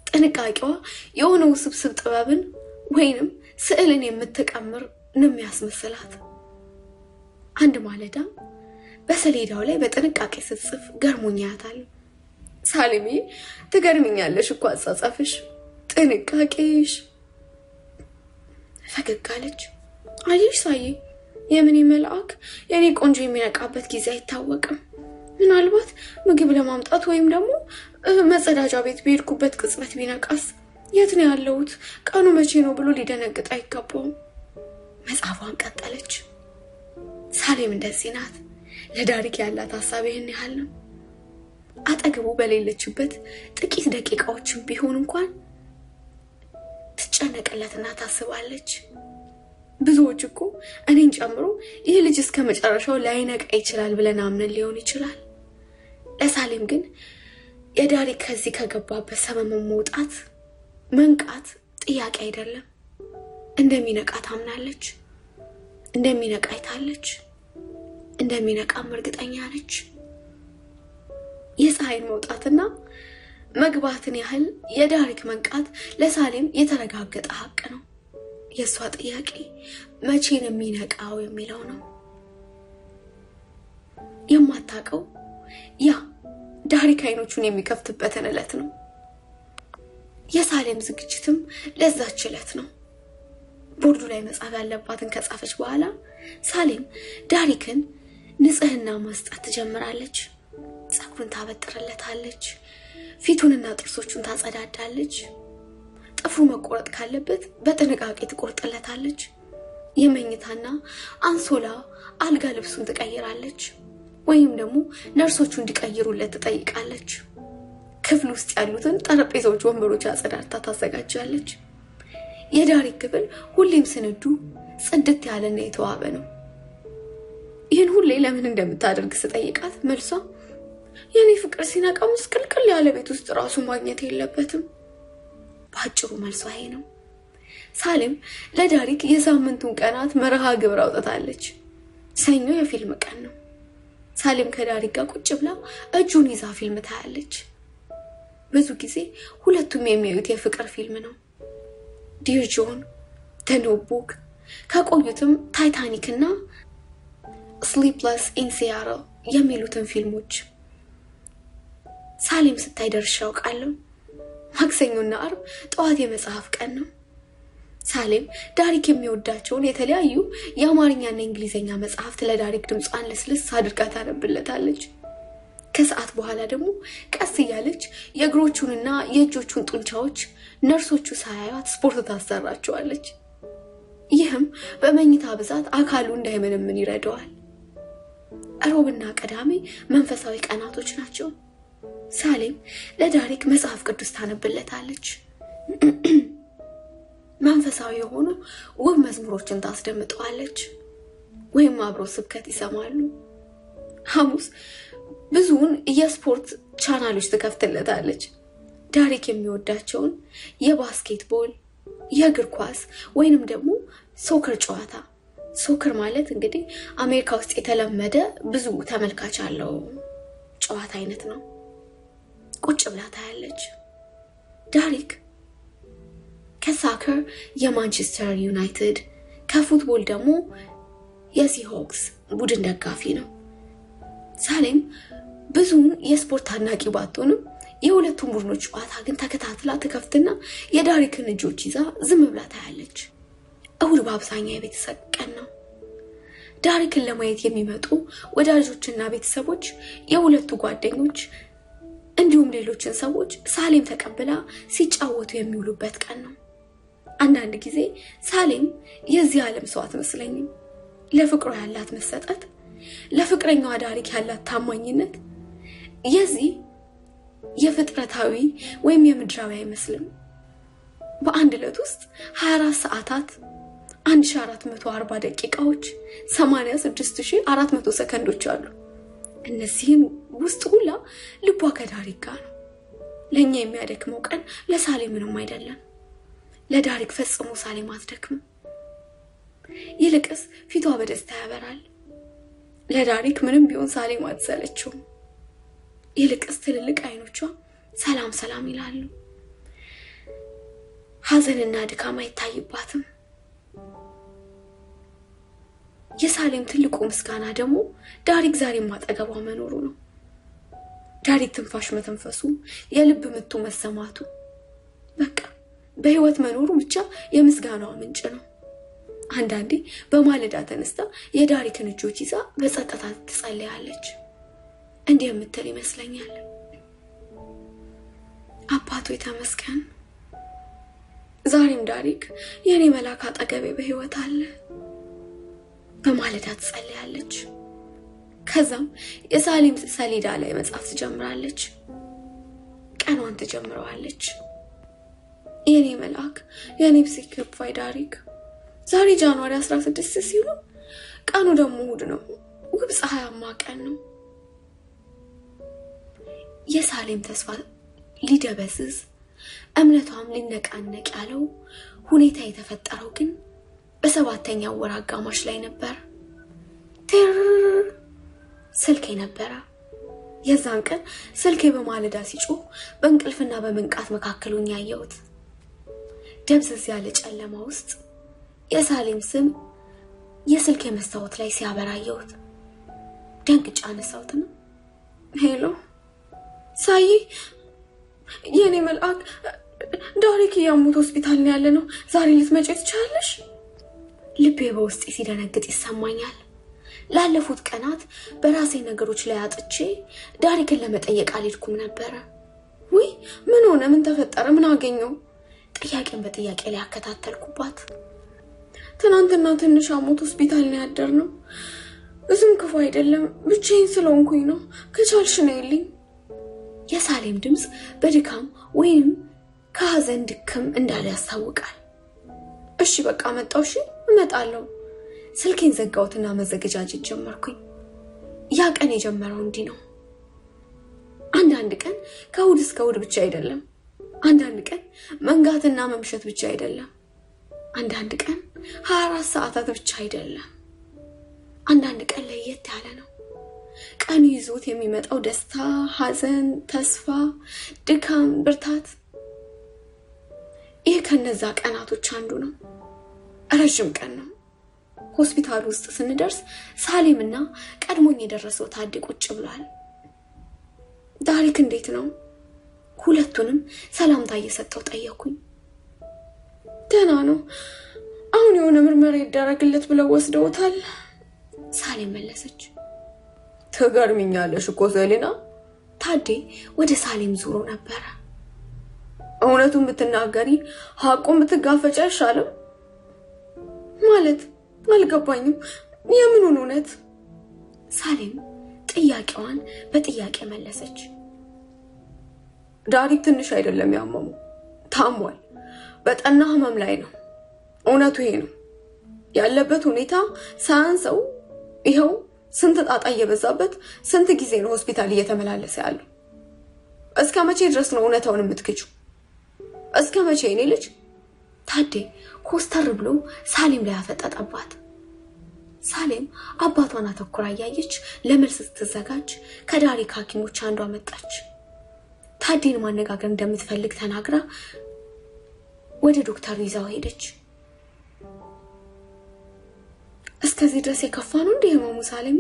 ጥንቃቄዋ የሆነ ውስብስብ ጥበብን ወይንም ስዕልን የምትቀምር ነው የሚያስመስላት። አንድ ማለዳ በሰሌዳው ላይ በጥንቃቄ ስትጽፍ ገርሞኛታል። ሳሌሜ ትገርምኛለሽ እኮ አጻጻፍሽ፣ ጥንቃቄሽ። ፈገጋለች። አየሽ ሳዬ፣ የምን መልአክ የኔ ቆንጆ የሚነቃበት ጊዜ አይታወቅም። ምናልባት ምግብ ለማምጣት ወይም ደግሞ መጸዳጃ ቤት በሄድኩበት ቅጽበት ቢነቃስ? የት ነው ያለሁት? ቀኑ መቼ ነው ብሎ ሊደነግጥ አይገባውም። መጽሐፏን ቀጠለች። ሳሌም እንደዚህ ናት። ለዳሪክ ያላት ሐሳብ ይሄን ያህል ነው። አጠገቡ በሌለችበት ጥቂት ደቂቃዎችን ቢሆን እንኳን ትጨነቅለትና ታስባለች። ብዙዎች እኮ እኔን ጨምሮ ይህ ልጅ እስከ መጨረሻው ላይነቃ ይችላል ብለን አምነን ሊሆን ይችላል። ለሳሌም ግን የዳሪክ ከዚህ ከገባበት ሰመመን መውጣት መንቃት ጥያቄ አይደለም። እንደሚነቃ ታምናለች። እንደሚነቃ አይታለች። እንደሚነቃም እርግጠኛ ነች። የፀሐይን መውጣትና መግባትን ያህል የዳሪክ መንቃት ለሳሌም የተረጋገጠ ሀቅ ነው። የሷ ጥያቄ መቼ ነው የሚነቃው የሚለው ነው። የማታውቀው ያ ዳሪክ አይኖቹን የሚከፍትበትን ዕለት ነው። የሳሌም ዝግጅትም ለዛች ዕለት ነው። ቦርዱ ላይ መጻፍ ያለባትን ከጻፈች በኋላ ሳሌም ዳሪክን ንጽህና መስጠት ትጀምራለች። ጸጉሩን ታበጥርለታለች። ፊቱንና ጥርሶቹን ታጸዳዳለች። ጥፍሩ መቆረጥ ካለበት በጥንቃቄ ትቆርጥለታለች። የመኝታና አንሶላ አልጋ ልብሱን ትቀይራለች። ወይም ደግሞ ነርሶቹ እንዲቀይሩለት ትጠይቃለች። ክፍል ውስጥ ያሉትን ጠረጴዛዎች ወንበሮች አጸዳድታ ታዘጋጃለች። የዳሪክ ክፍል ሁሌም ስንዱ ጽድት ያለና የተዋበ ነው። ይህን ሁሌ ለምን እንደምታደርግ ስጠይቃት መልሷ የኔ ፍቅር ሲነቃ ምስቅልቅል ያለ ቤት ውስጥ ራሱ ማግኘት የለበትም። ባጭሩ መልሷ ይሄ ነው። ሳሌም ለዳሪክ የሳምንቱን ቀናት መርሃ ግብር አውጥታለች። ሰኞ የፊልም ቀን ነው። ሳሌም ከዳሪክ ጋር ቁጭ ብላ እጁን ይዛ ፊልም ታያለች። ብዙ ጊዜ ሁለቱም የሚያዩት የፍቅር ፊልም ነው። ዲር ጆን፣ ዘ ኖትቡክ፣ ከቆዩትም ታይታኒክ እና ስሊፕለስ ኢን ሲያትል የሚሉትን ፊልሞች። ሳሌም ስታይ ደርሼ አውቃለሁ። ማክሰኞና አርብ ጠዋት የመጽሐፍ ቀን ነው። ሳሌም ዳሪክ የሚወዳቸውን የተለያዩ የአማርኛና እንግሊዘኛ መጽሐፍት ለዳሪክ ድምጿን ለስለስ አድርጋ ታነብለታለች። ከሰዓት በኋላ ደግሞ ቀስ እያለች የእግሮቹንና የእጆቹን ጡንቻዎች ነርሶቹ ሳያዩት ስፖርት ታሰራቸዋለች። ይህም በመኝታ ብዛት አካሉ እንዳይመነምን ይረዳዋል። ሮብና ቅዳሜ መንፈሳዊ ቀናቶች ናቸው። ሳሌም ለዳሪክ መጽሐፍ ቅዱስ ታነብለታለች። መንፈሳዊ የሆኑ ውብ መዝሙሮችን ታስደምጠዋለች ወይም አብሮ ስብከት ይሰማሉ። ሐሙስ ብዙውን የስፖርት ቻናሎች ትከፍትለታለች። ዳሪክ የሚወዳቸውን የባስኬትቦል፣ የእግር ኳስ ወይንም ደግሞ ሶከር ጨዋታ። ሶከር ማለት እንግዲህ አሜሪካ ውስጥ የተለመደ ብዙ ተመልካች ያለው ጨዋታ አይነት ነው። ቁጭ ብላ ታያለች። ዳሪክ ከሳከር የማንቸስተር ዩናይትድ፣ ከፉትቦል ደግሞ የሲሆክስ ቡድን ደጋፊ ነው። ሳሌም ብዙውን የስፖርት አድናቂ ባትሆንም የሁለቱም ቡድኖች ጨዋታ ግን ተከታትላ ትከፍትና የዳሪክን እጆች ይዛ ዝም ብላ ታያለች። እሁድ በአብዛኛው የቤተሰብ ቀን ነው። ዳሪክን ለማየት የሚመጡ ወዳጆችና ቤተሰቦች፣ የሁለቱ ጓደኞች እንዲሁም ሌሎችን ሰዎች ሳሌም ተቀብላ ሲጫወቱ የሚውሉበት ቀን ነው። አንዳንድ ጊዜ ሳሌም የዚህ ዓለም ሰው አትመስለኝም። ለፍቅሯ ያላት መሰጠት፣ ለፍቅረኛዋ ዳሪክ ያላት ታማኝነት የዚህ የፍጥረታዊ ወይም የምድራዊ አይመስልም። በአንድ ዕለት ውስጥ 24 ሰዓታት፣ 1440 ደቂቃዎች፣ 86400 ሰከንዶች አሉ። እነዚህም ውስጥ ሁላ ልቧ ከዳሪክ ጋር ነው። ለኛ የሚያደክመው ቀን ለሳሌም ምንም አይደለም። ለዳሪክ ፈጽሞ ሳሌም አትደክም። ይልቅስ ፊቷ በደስታ ያበራል። ለዳሪክ ምንም ቢሆን ሳሌም አትሰለችው። ይልቅስ ትልልቅ አይኖቿ ሰላም ሰላም ይላሉ። ሐዘንና ድካም አይታይባትም። የሳሌም ትልቁ ምስጋና ደግሞ ዳሪክ ዛሬም አጠገቧ መኖሩ ነው። ዳሪክ ትንፋሽ መተንፈሱ፣ የልብ ምቱ መሰማቱ፣ በቃ በህይወት መኖሩ ብቻ የምስጋናዋ ምንጭ ነው። አንዳንዴ በማለዳ ተነስታ የዳሪክን እጆች ይዛ በጸጥታ ትጸልያለች። እንዲህ የምትል ይመስለኛል፣ አባቱ የተመስገን፣ ዛሬም ዳሪክ የኔ መልአክ አጠገቤ በህይወት አለ በማለዳ ትጸልያለች። ከዛም የሳሌም ሰሌዳ ላይ መጻፍ ትጀምራለች። ቀኗን ትጀምረዋለች። የኔ መልአክ፣ የኔ ብስክፋይ ዳሪክ፣ ዛሬ ጃንዋሪ 16 ሲሆን ቀኑ ደግሞ እሑድ ነው። ውብ ፀሐያማ ቀን ነው። የሳሌም ተስፋ ሊደበዝዝ እምነቷም ሊነቃነቅ ያለው ሁኔታ የተፈጠረው ግን በሰባተኛው ወር አጋማሽ ላይ ነበር። ስልኬ ነበረ። የዛን ቀን ስልኬ በማለዳ ሲጮህ በእንቅልፍና በመንቃት መካከሉን ያየሁት። ደብዘዝ ያለ ጨለማ ውስጥ የሳሌም ስም የስልኬ መስታወት ላይ ሲያበራየሁት ደንግጬ አነሳሁትና ሄሎ ሳይ፣ የኔ መልአክ ዳሪክ ያሙት ሆስፒታል ነው ያለ ነው። ዛሬ ልትመጪ ትችያለሽ? ልቤ በውስጤ ሲደነግጥ ይሰማኛል። ላለፉት ቀናት በራሴ ነገሮች ላይ አጥቼ ዳሪክን ለመጠየቅ አልሄድኩም ነበር። ወይ ምን ሆነ? ምን ተፈጠረ? ምን አገኘው? ጥያቄን በጥያቄ ላይ አከታተልኩባት። ትናንትና ትንሽ አሞት ሆስፒታል ነው ያደርነው። እሱም ክፉ አይደለም ብቻዬን ስለሆንኩኝ ነው ከቻልሽ ነይልኝ የሳሌም ድምጽ በድካም ወይም ከሐዘን ድክም እንዳለ ያስታውቃል እሺ በቃ መጣውሽ እመጣለሁ ስልኬን ዘጋውትና መዘገጃጀት ጀመርኩኝ ያ ቀን የጀመረው እንዲህ ነው አንድ ቀን ከእሑድ እስከ እሑድ ብቻ አይደለም አንድ ቀን መንጋትና መምሸት ብቻ አይደለም አንድ ቀን 24 ሰዓታት ብቻ አይደለም አንድ ቀን ለየት ያለ ነው ቀን ይዞት የሚመጣው ደስታ ሐዘን ተስፋ ድካም ብርታት ይሄ ከነዛ ቀናቶች አንዱ ነው ረጅም ቀን ነው ሆስፒታል ውስጥ ስንደርስ ሳሌምና ቀድሞኝ የደረሰው ታዲ ቁጭ ብሏል ዳሪክ እንዴት ነው ሁለቱንም ሰላምታ እየሰጠው ጠየቁኝ ደህና ነው አሁን የሆነ ምርመራ ይደረግለት ብለው ወስደውታል ሳሌም መለሰች ተገርሚኛለሽ እኮ ሰሊና ታዲ ወደ ሳሌም ዞሮ ነበር እውነቱን ብትናገሪ ሐቁን ብትጋፈጪ አይሻልም ማለት አልገባኝም የምኑን እውነት ሳሌም ጥያቄዋን በጥያቄ መለሰች ዳሪክ ትንሽ አይደለም ያመሙ ታሟል በጠና ህመም ላይ ነው እውነቱ ይሄ ነው ያለበት ሁኔታ ሳንሰው ይሄው ስንት ጣጣ እየበዛበት ስንት ጊዜ ነው ሆስፒታል እየተመላለሰ ያለው እስከ መቼ ድረስ ነው እውነታውን የምትክጂው እስከ መቼ እኔ ልጅ ታዲ ኮስተር ብሎ ሳሌም ላይ አፈጠጠባት ሳሌም አባቷን አተኩራ ያየች ለመልስ ስትዘጋጅ ከዳሪክ ሐኪሞች አንዷ መጣች ታዲን ማነጋገር እንደምትፈልግ ተናግራ ወደ ዶክተሩ ይዛው ሄደች እስከዚህ ድረስ የከፋ ነው እንዴ ህመሙ ሳሌም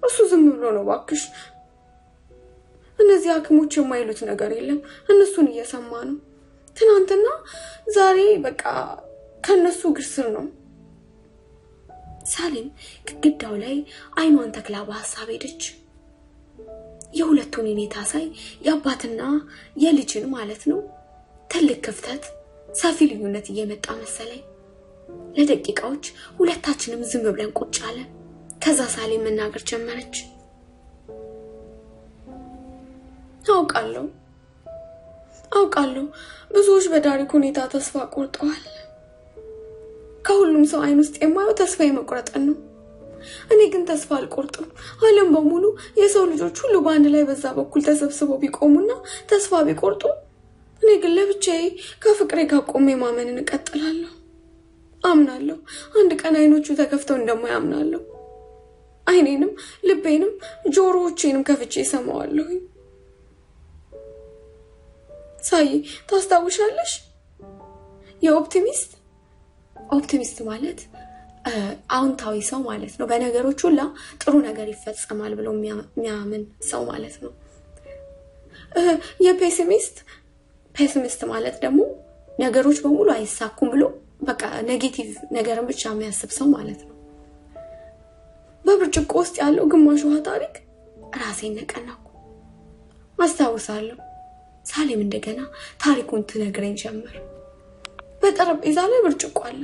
እሱ ዝም ብሎ ነው ባክሽ እነዚህ ሐኪሞች የማይሉት ነገር የለም እነሱን እየሰማ ነው ትናንትና ዛሬ በቃ ከነሱ ግርስር ነው ሳሌም ግድግዳው ላይ አይኗን ተክላ በሐሳብ ሄደች የሁለቱን ሁኔታ ሳይ የአባትና የልጅን ማለት ነው ትልቅ ክፍተት ሰፊ ልዩነት እየመጣ መሰለኝ ለደቂቃዎች ሁለታችንም ዝም ብለን ቁጭ አለን ከዛ ሳሌም መናገር ጀመረች አውቃለሁ ብዙዎች በዳሪክ ሁኔታ ተስፋ ቆርጠዋል ከሁሉም ሰው አይን ውስጥ የማየው ተስፋ የመቁረጥን ነው እኔ ግን ተስፋ አልቆርጥም ዓለም በሙሉ የሰው ልጆች ሁሉ በአንድ ላይ በዛ በኩል ተሰብስበው ቢቆሙና ተስፋ ቢቆርጡ እኔ ግን ለብቻዬ ከፍቅሬ ጋር ቆሜ ማመንን እቀጥላለሁ አምናለሁ አንድ ቀን አይኖቹ ተከፍተው እንደማያምናለሁ አይኔንም ልቤንም ጆሮዎቼንም ከፍቼ ሰማዋለሁ ሳይ ታስታውሻለሽ ኦፕቲሚስት ማለት አውንታዊ ሰው ማለት ነው በነገሮች ሁሉ ጥሩ ነገር ይፈጸማል ብሎ የሚያምን ሰው ማለት ነው የፔሲሚስት ማለት ደግሞ ነገሮች በሙሉ አይሳኩም ብሎ በቃ ኔጌቲቭ ነገርን ብቻ የሚያስብ ሰው ማለት ነው በብርጭቆ ውስጥ ያለው ግማሽ ውሃ ታሪክ ራሴን ነቀናኩ አስታውሳለሁ ሳሌም እንደገና ታሪኩን ትነግረኝ ጀመር በጠረጴዛ ላይ ብርጭቆ አለ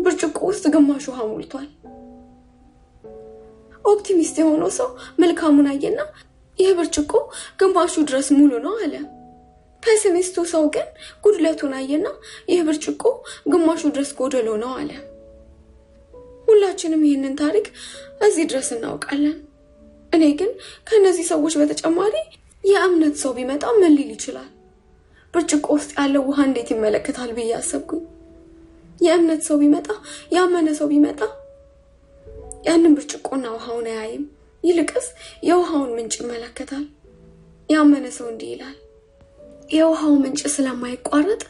ብርጭቆ ውስጥ ግማሽ ውሃ ሞልቷል ኦፕቲሚስት የሆነው ሰው መልካሙን አየና ይሄ ብርጭቆ ግማሹ ድረስ ሙሉ ነው አለ ፔሲሚስቱ ሰው ግን ጉድለቱን አየና ይሄ ብርጭቆ ግማሹ ድረስ ጎደሎ ነው አለ ሁላችንም ይሄንን ታሪክ እዚህ ድረስ እናውቃለን እኔ ግን ከነዚህ ሰዎች በተጨማሪ የእምነት ሰው ቢመጣ ምን ሊል ይችላል ብርጭቆ ውስጥ ያለው ውሃ እንዴት ይመለከታል ብዬ አሰብኩኝ የእምነት ሰው ቢመጣ ያመነ ሰው ቢመጣ ያንን ብርጭቆና ውሃውን አያይም ይልቅስ የውሃውን ምንጭ ይመለከታል ያመነ ሰው እንዲህ ይላል የውሃው ምንጭ ስለማይቋረጥ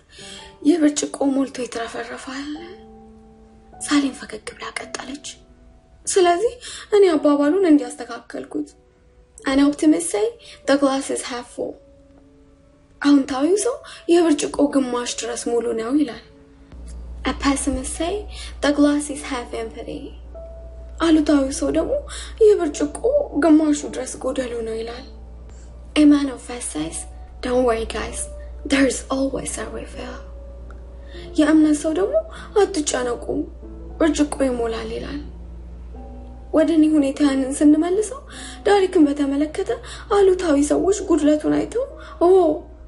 የብርጭቆ ሞልቶ ይትረፈረፋል ሳሌም ፈገግ ብላ ቀጠለች ስለዚህ እኔ አባባሉን እንዲያስተካክልኩት An optimist say the glass is half full አውንታዊው ሰው የብርጭቆ ግማሽ ድረስ ሙሉ ነው ይላል A pessimist say the glass is half empty አሉታዊው ሰው ደግሞ የብርጭቆ ግማሹ ድረስ ጎደሎ ነው ይላል A man of faith says don't worry guys there's always a refill የእምነት ሰው ደግሞ አትጨነቁ ብርጭቆ ይሞላል ይላል። ወደኔ ሁኔታን ስንመልሰው ዳሪክን በተመለከተ አሉታዊ ሰዎች ጉድለቱን አይተው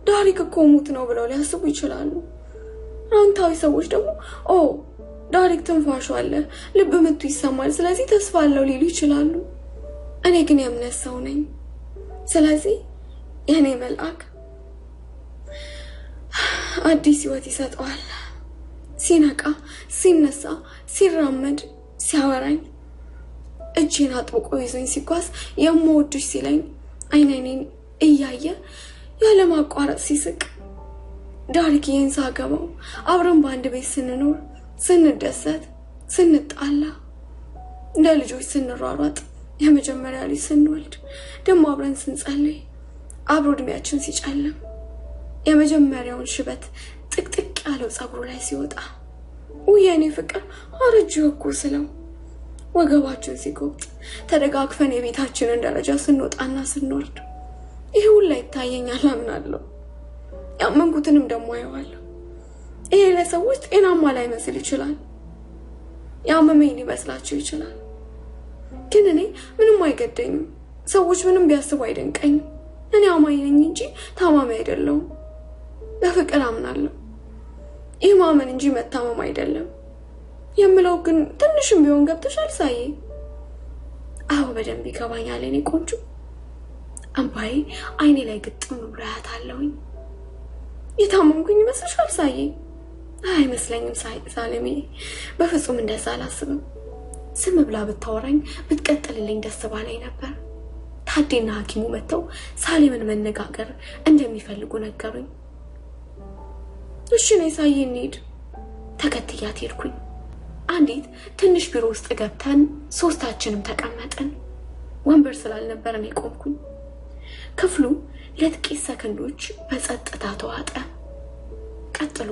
ዳሪክ እኮ ሙት ነው ብለው ሊያስቡ ይችላሉ። አዎንታዊ ሰዎች ደግሞ ዳሪክ ትንፋሹ አለ፣ ልብ ምቱ ይሰማል፣ ስለዚህ ተስፋ አለው ሊሉ ይችላሉ። እኔ ግን የእምነት ሰው ነኝ። ስለዚህ የኔ መልአክ አዲስ ህይወት ይሰጠዋል። ሲነቃ፣ ሲነሳ፣ ሲራመድ፣ ሲያወራኝ፣ እጄን አጥብቆ ይዞኝ ሲጓዝ፣ የምወድሽ ሲለኝ አይኔን እያየ ያለ ማቋረጥ ሲስቅ፣ ዳሪክዬን ሳገባው አብረን በአንድ ቤት ስንኖር፣ ስንደሰት፣ ስንጣላ፣ እንደ ልጆች ስንሯሯጥ፣ የመጀመሪያ ልጅ ስንወልድ፣ ደግሞ አብረን ስንጸልይ፣ አብሮ እድሜያችን ሲጨልም፣ የመጀመሪያውን ሽበት ጥቅጥቅ ያለው ጸጉሩ ላይ ሲወጣ፣ የኔ ፍቅር አረጅው እኮ ስለው፣ ወገባችን ሲጎብጥ፣ ተደጋግፈን የቤታችንን ደረጃ ስንወጣና ስንወርድ፣ ይሄ ሁሉ ይታየኛል፣ አምናለሁ። ያመንኩትንም ደግሞ አየዋለሁ። ይሄ ለሰዎች ጤናማ ላይመስል ይችላል፣ ያመመኝ ሊመስላቸው ይችላል። ግን እኔ ምንም አይገደኝም። ሰዎች ምንም ቢያስቡ አይደንቀኝም። እኔ አማኝ ነኝ እንጂ ታማሚ አይደለሁም። በፍቅር አምናለሁ። ይህ ማመን እንጂ መታመም አይደለም የምለው ግን ትንሽም ቢሆን ገብተሻል ሳይ? አዎ በደንብ ይገባኛል የኔ ቆንጆ። አምባዬ አይኔ ላይ ግጥም ብሎ ያታለሁኝ። የታመምኩኝ ይመስልሻል ሳይ? አይመስለኝም ሳለሜ፣ በፍጹም እንደዛ አላስብም። ስም ብላ ብታወራኝ ብትቀጥልልኝ ደስ ባለኝ ነበር። ታዴና ሐኪሙ መተው ሳሌምን መነጋገር እንደሚፈልጉ ነገሩኝ። እሺ ነይ ሳይ እንሂድ። ተከትያት ሄድኩኝ። አንዲት ትንሽ ቢሮ ውስጥ ገብተን ሶስታችንም ተቀመጥን። ወንበር ስላልነበረን ቆምኩኝ። ክፍሉ ለጥቂት ሰከንዶች በጸጥታ ተዋጠ። ቀጥሎ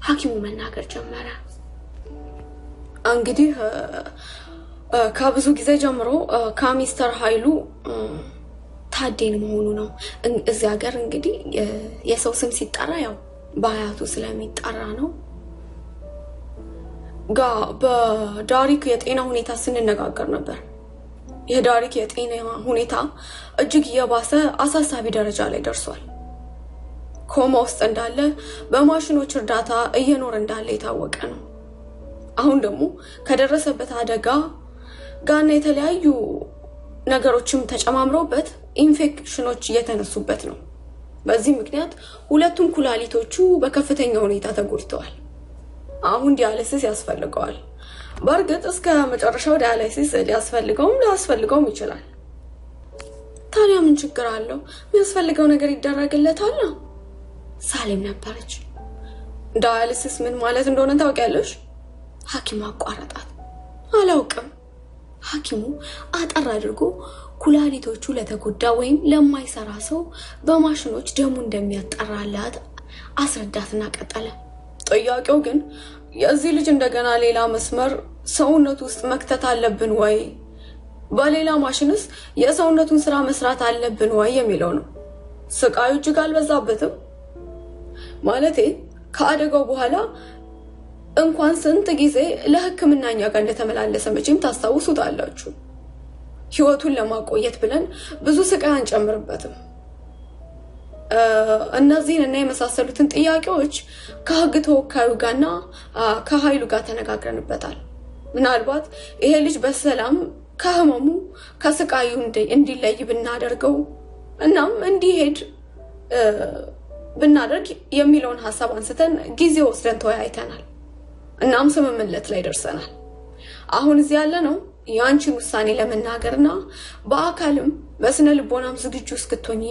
ሐኪሙ መናገር ጀመረ። እንግዲህ ከብዙ ጊዜ ጀምሮ ከሚስተር ኃይሉ ታዴን መሆኑ ነው። እዚህ ሀገር እንግዲህ የሰው ስም ሲጠራ ያው በአያቱ ስለሚጠራ ነው። በዳሪክ የጤና ሁኔታ ስንነጋገር ነበር። የዳሪክ የጤና ሁኔታ እጅግ የባሰ አሳሳቢ ደረጃ ላይ ደርሷል። ኮማ ውስጥ እንዳለ በማሽኖች እርዳታ እየኖረ እንዳለ የታወቀ ነው። አሁን ደግሞ ከደረሰበት አደጋ ጋር የተለያዩ ነገሮችም ተጨማምረውበት ኢንፌክሽኖች እየተነሱበት ነው። በዚህ ምክንያት ሁለቱም ኩላሊቶቹ በከፍተኛ ሁኔታ ተጎድተዋል። አሁን ዲያሊሲስ ያስፈልገዋል። በእርግጥ እስከ መጨረሻው ዲያሊሲስ ሊያስፈልገውም ይችላል። ታዲያ ምን ችግር አለው? የሚያስፈልገው ነገር ይደረግለታል። ሳሌም ነበረች። ዲያሊሲስ ምን ማለት እንደሆነ ታውቂያለሽ? ሐኪሙ አቋረጣት። አላውቅም። ሐኪሙ አጠር አድርጎ ኩላሊቶቹ ለተጎዳ ወይም ለማይሰራ ሰው በማሽኖች ደሙ እንደሚያጠራላት አስረዳትና ቀጠለ። ጥያቄው ግን የዚህ ልጅ እንደገና ሌላ መስመር ሰውነቱ ውስጥ መክተት አለብን ወይ? በሌላ ማሽንስ የሰውነቱን ስራ መስራት አለብን ወይ የሚለው ነው። ስቃዩ እጅግ አልበዛበትም? ማለቴ ከአደጋው በኋላ እንኳን ስንት ጊዜ ለሕክምናኛ ጋር እንደተመላለሰ መቼም ታስታውሱታላችሁ። ህይወቱን ለማቆየት ብለን ብዙ ስቃይ አንጨምርበትም። እነዚህንና የመሳሰሉትን ጥያቄዎች ከህግ ተወካዩ ጋርና ከኃይሉ ጋር ተነጋግረንበታል። ምናልባት ይሄ ልጅ በሰላም ከህመሙ ከስቃዩ እንዲለይ ብናደርገው እናም እንዲሄድ ብናደርግ የሚለውን ሐሳብ አንስተን ጊዜ ወስደን ተወያይተናል። እናም ስምምነት ላይ ደርሰናል። አሁን እዚህ ያለ ነው ያንቺን ውሳኔ ለመናገርና በአካልም በስነ ልቦናም ዝግጁ እስክትሆኚ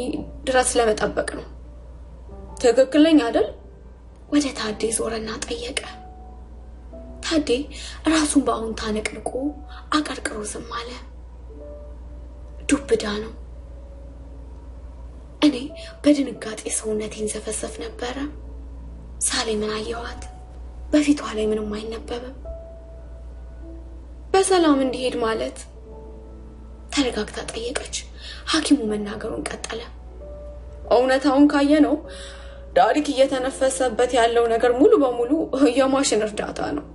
ድረስ ለመጠበቅ ነው። ትክክል ነኝ አይደል? ወደ ታዴ ዞረና ጠየቀ። ታዴ ራሱን በአሁንታ ነቅንቆ አቀርቅሮ ዝም አለ። ዱብዳ ነው። እኔ በድንጋጤ ሰውነቴን ዘፈሰፍ ነበረ። ሳሌምን አየኋት። በፊቷ ላይ ምንም አይነበብም። በሰላም እንዲሄድ ማለት? ተረጋግታ ጠየቀች። ሐኪሙ መናገሩን ቀጠለ። እውነታውን ካየነው ዳሪክ እየተነፈሰበት ያለው ነገር ሙሉ በሙሉ የማሽን እርዳታ ነው።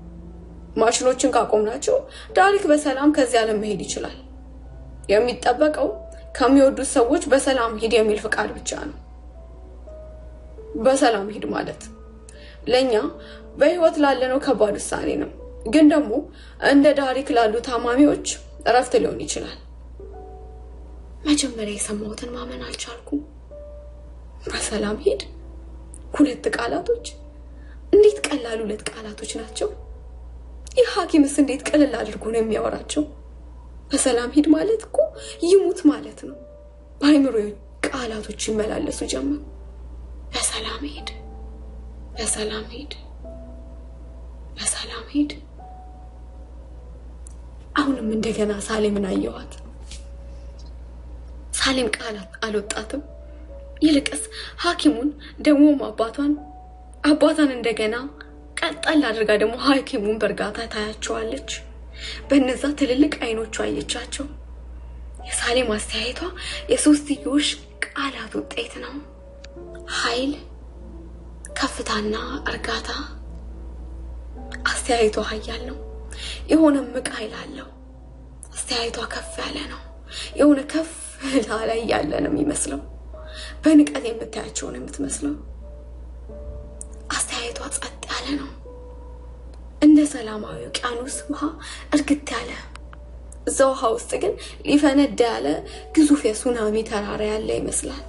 ማሽኖችን ካቆምናቸው ዳሪክ በሰላም ከዚህ ዓለም መሄድ ይችላል። የሚጠበቀው ከሚወዱት ሰዎች በሰላም ሂድ የሚል ፍቃድ ብቻ ነው። በሰላም ሂድ ማለት ለኛ በህይወት ላለነው ከባድ ውሳኔ ነው። ግን ደግሞ እንደ ዳሪክ ላሉ ታማሚዎች እረፍት ሊሆን ይችላል። መጀመሪያ የሰማሁትን ማመን አልቻልኩም። በሰላም ሂድ ሁለት ቃላቶች እንዴት ቀላል ሁለት ቃላቶች ናቸው። ይህ ሐኪምስ እንዴት ቀለል አድርጎ ነው የሚያወራቸው። በሰላም ሂድ ማለት እኮ ይሙት ማለት ነው። በአይምሮዬ ቃላቶች ይመላለሱ ጀመር። በሰላም ሂድ፣ በሰላም ሂድ፣ በሰላም ሂድ። አሁንም እንደገና ሳሌምን አየኋት። ሳሌም ቃላት አልወጣትም። ይልቅስ ሐኪሙን ደግሞ አባቷን እንደገና ቀጣል አድርጋ ደግሞ ሐኪሙን በርጋታ ታያቸዋለች። በእነዛ ትልልቅ አይኖቿ አየቻቸው። የሳሌም አስተያየቷ የሶስትዮሽ ቃላት ውጤት ነው። ኃይል፣ ከፍታና እርጋታ። አስተያየቷ ኃያል ነው። የሆነ ምቅ ኃይል አለው። አስተያየቷ ከፍ ያለ ነው። የሆነ ከፍ ላይ ያለ ነው የሚመስለው። በንቀት የምታያቸው ነው የምትመስለው። አስተያየቷ ጸጥ ያለ ነው። እንደ ሰላማዊ ውቅያኖስ ውሃ እርግት ያለ። እዛ ውሃ ውስጥ ግን ሊፈነዳ ያለ ግዙፍ የሱናሚ ተራራ ያለ ይመስላል።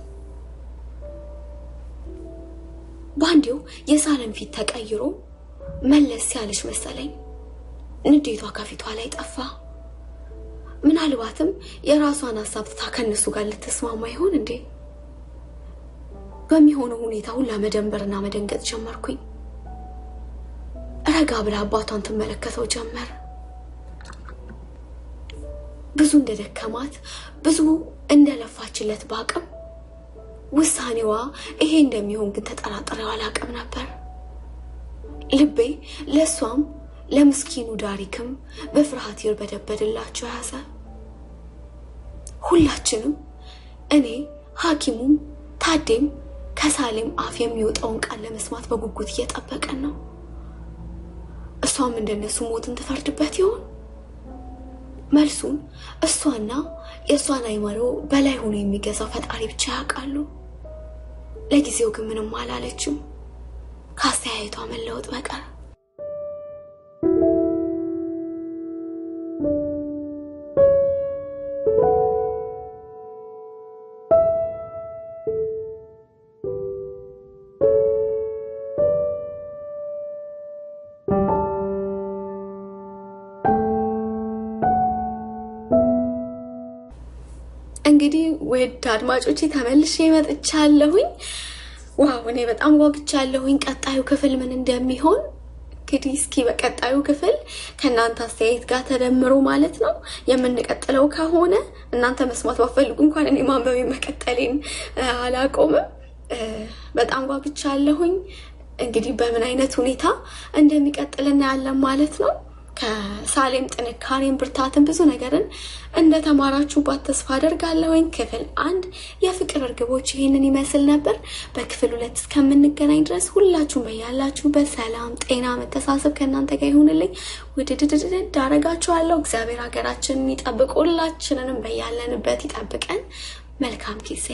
ባንዴው የሳሌም ፊት ተቀይሮ መለስ ያለች መሰለኝ። ንዴቷ ከፊቷ ላይ ጠፋ። ምናልባትም የራሷን ሐሳብ ከነሱ ጋር ልትስማማ ይሆን እንዴ? በሚሆነው ሁኔታ ሁላ መደንበርና መደንገጥ ጀመርኩኝ። ረጋ ብላ አባቷን ትመለከተው ጀመር። ብዙ እንደደከማት ብዙ እንደለፋችለት ባቅም ውሳኔዋ ይሄ እንደሚሆን ግን ተጠራጥሬው አላቅም ነበር። ልቤ ለሷም ለምስኪኑ ዳሪክም በፍርሃት ይርበደበድላቸው ያዘ። ሁላችንም እኔ ሐኪሙም ታዴም ከሳሌም አፍ የሚወጣውን ቃል ለመስማት በጉጉት እየጠበቀን ነው። እሷም እንደነሱ ሞትን ትፈርድበት ይሆን? መልሱን እሷና የሷን አይመሮ በላይ ሆኖ የሚገዛው ፈጣሪ ብቻ ያውቃሉ። ለጊዜው ግን ምንም አላለችም ካስተያየቷ መለወጥ በቀር። እንግዲህ ወደ አድማጮቼ ተመልሼ መጥቻለሁኝ። ዋው እኔ በጣም ጓግቻለሁኝ ቀጣዩ ክፍል ምን እንደሚሆን። እንግዲህ እስኪ በቀጣዩ ክፍል ከናንተ አስተያየት ጋር ተደምሮ ማለት ነው የምንቀጥለው ከሆነ እናንተ መስማት ባፈልጉ እንኳን እኔ ማንበብ መቀጠሌን አላቆምም። በጣም ጓግቻለሁኝ። እንግዲህ በምን አይነት ሁኔታ እንደሚቀጥልና ያለን ማለት ነው። ከሳሌም ጥንካሬን ብርታትን ብዙ ነገርን እንደተማራችሁባት ተስፋ አደርጋለሁኝ። ክፍል 1 የፍቅር እርግቦች ይሄንን ይመስል ነበር። በክፍል 2 እስከምንገናኝ ድረስ ሁላችሁም በያላችሁበት ሰላም፣ ጤና፣ መተሳሰብ ከእናንተ ጋር ይሁንልኝ። ውድድድድድ ዳረጋችኋለሁ። እግዚአብሔር ሀገራችንን ይጠብቅ፣ ሁላችንንም በያለንበት ይጠብቀን። መልካም ጊዜ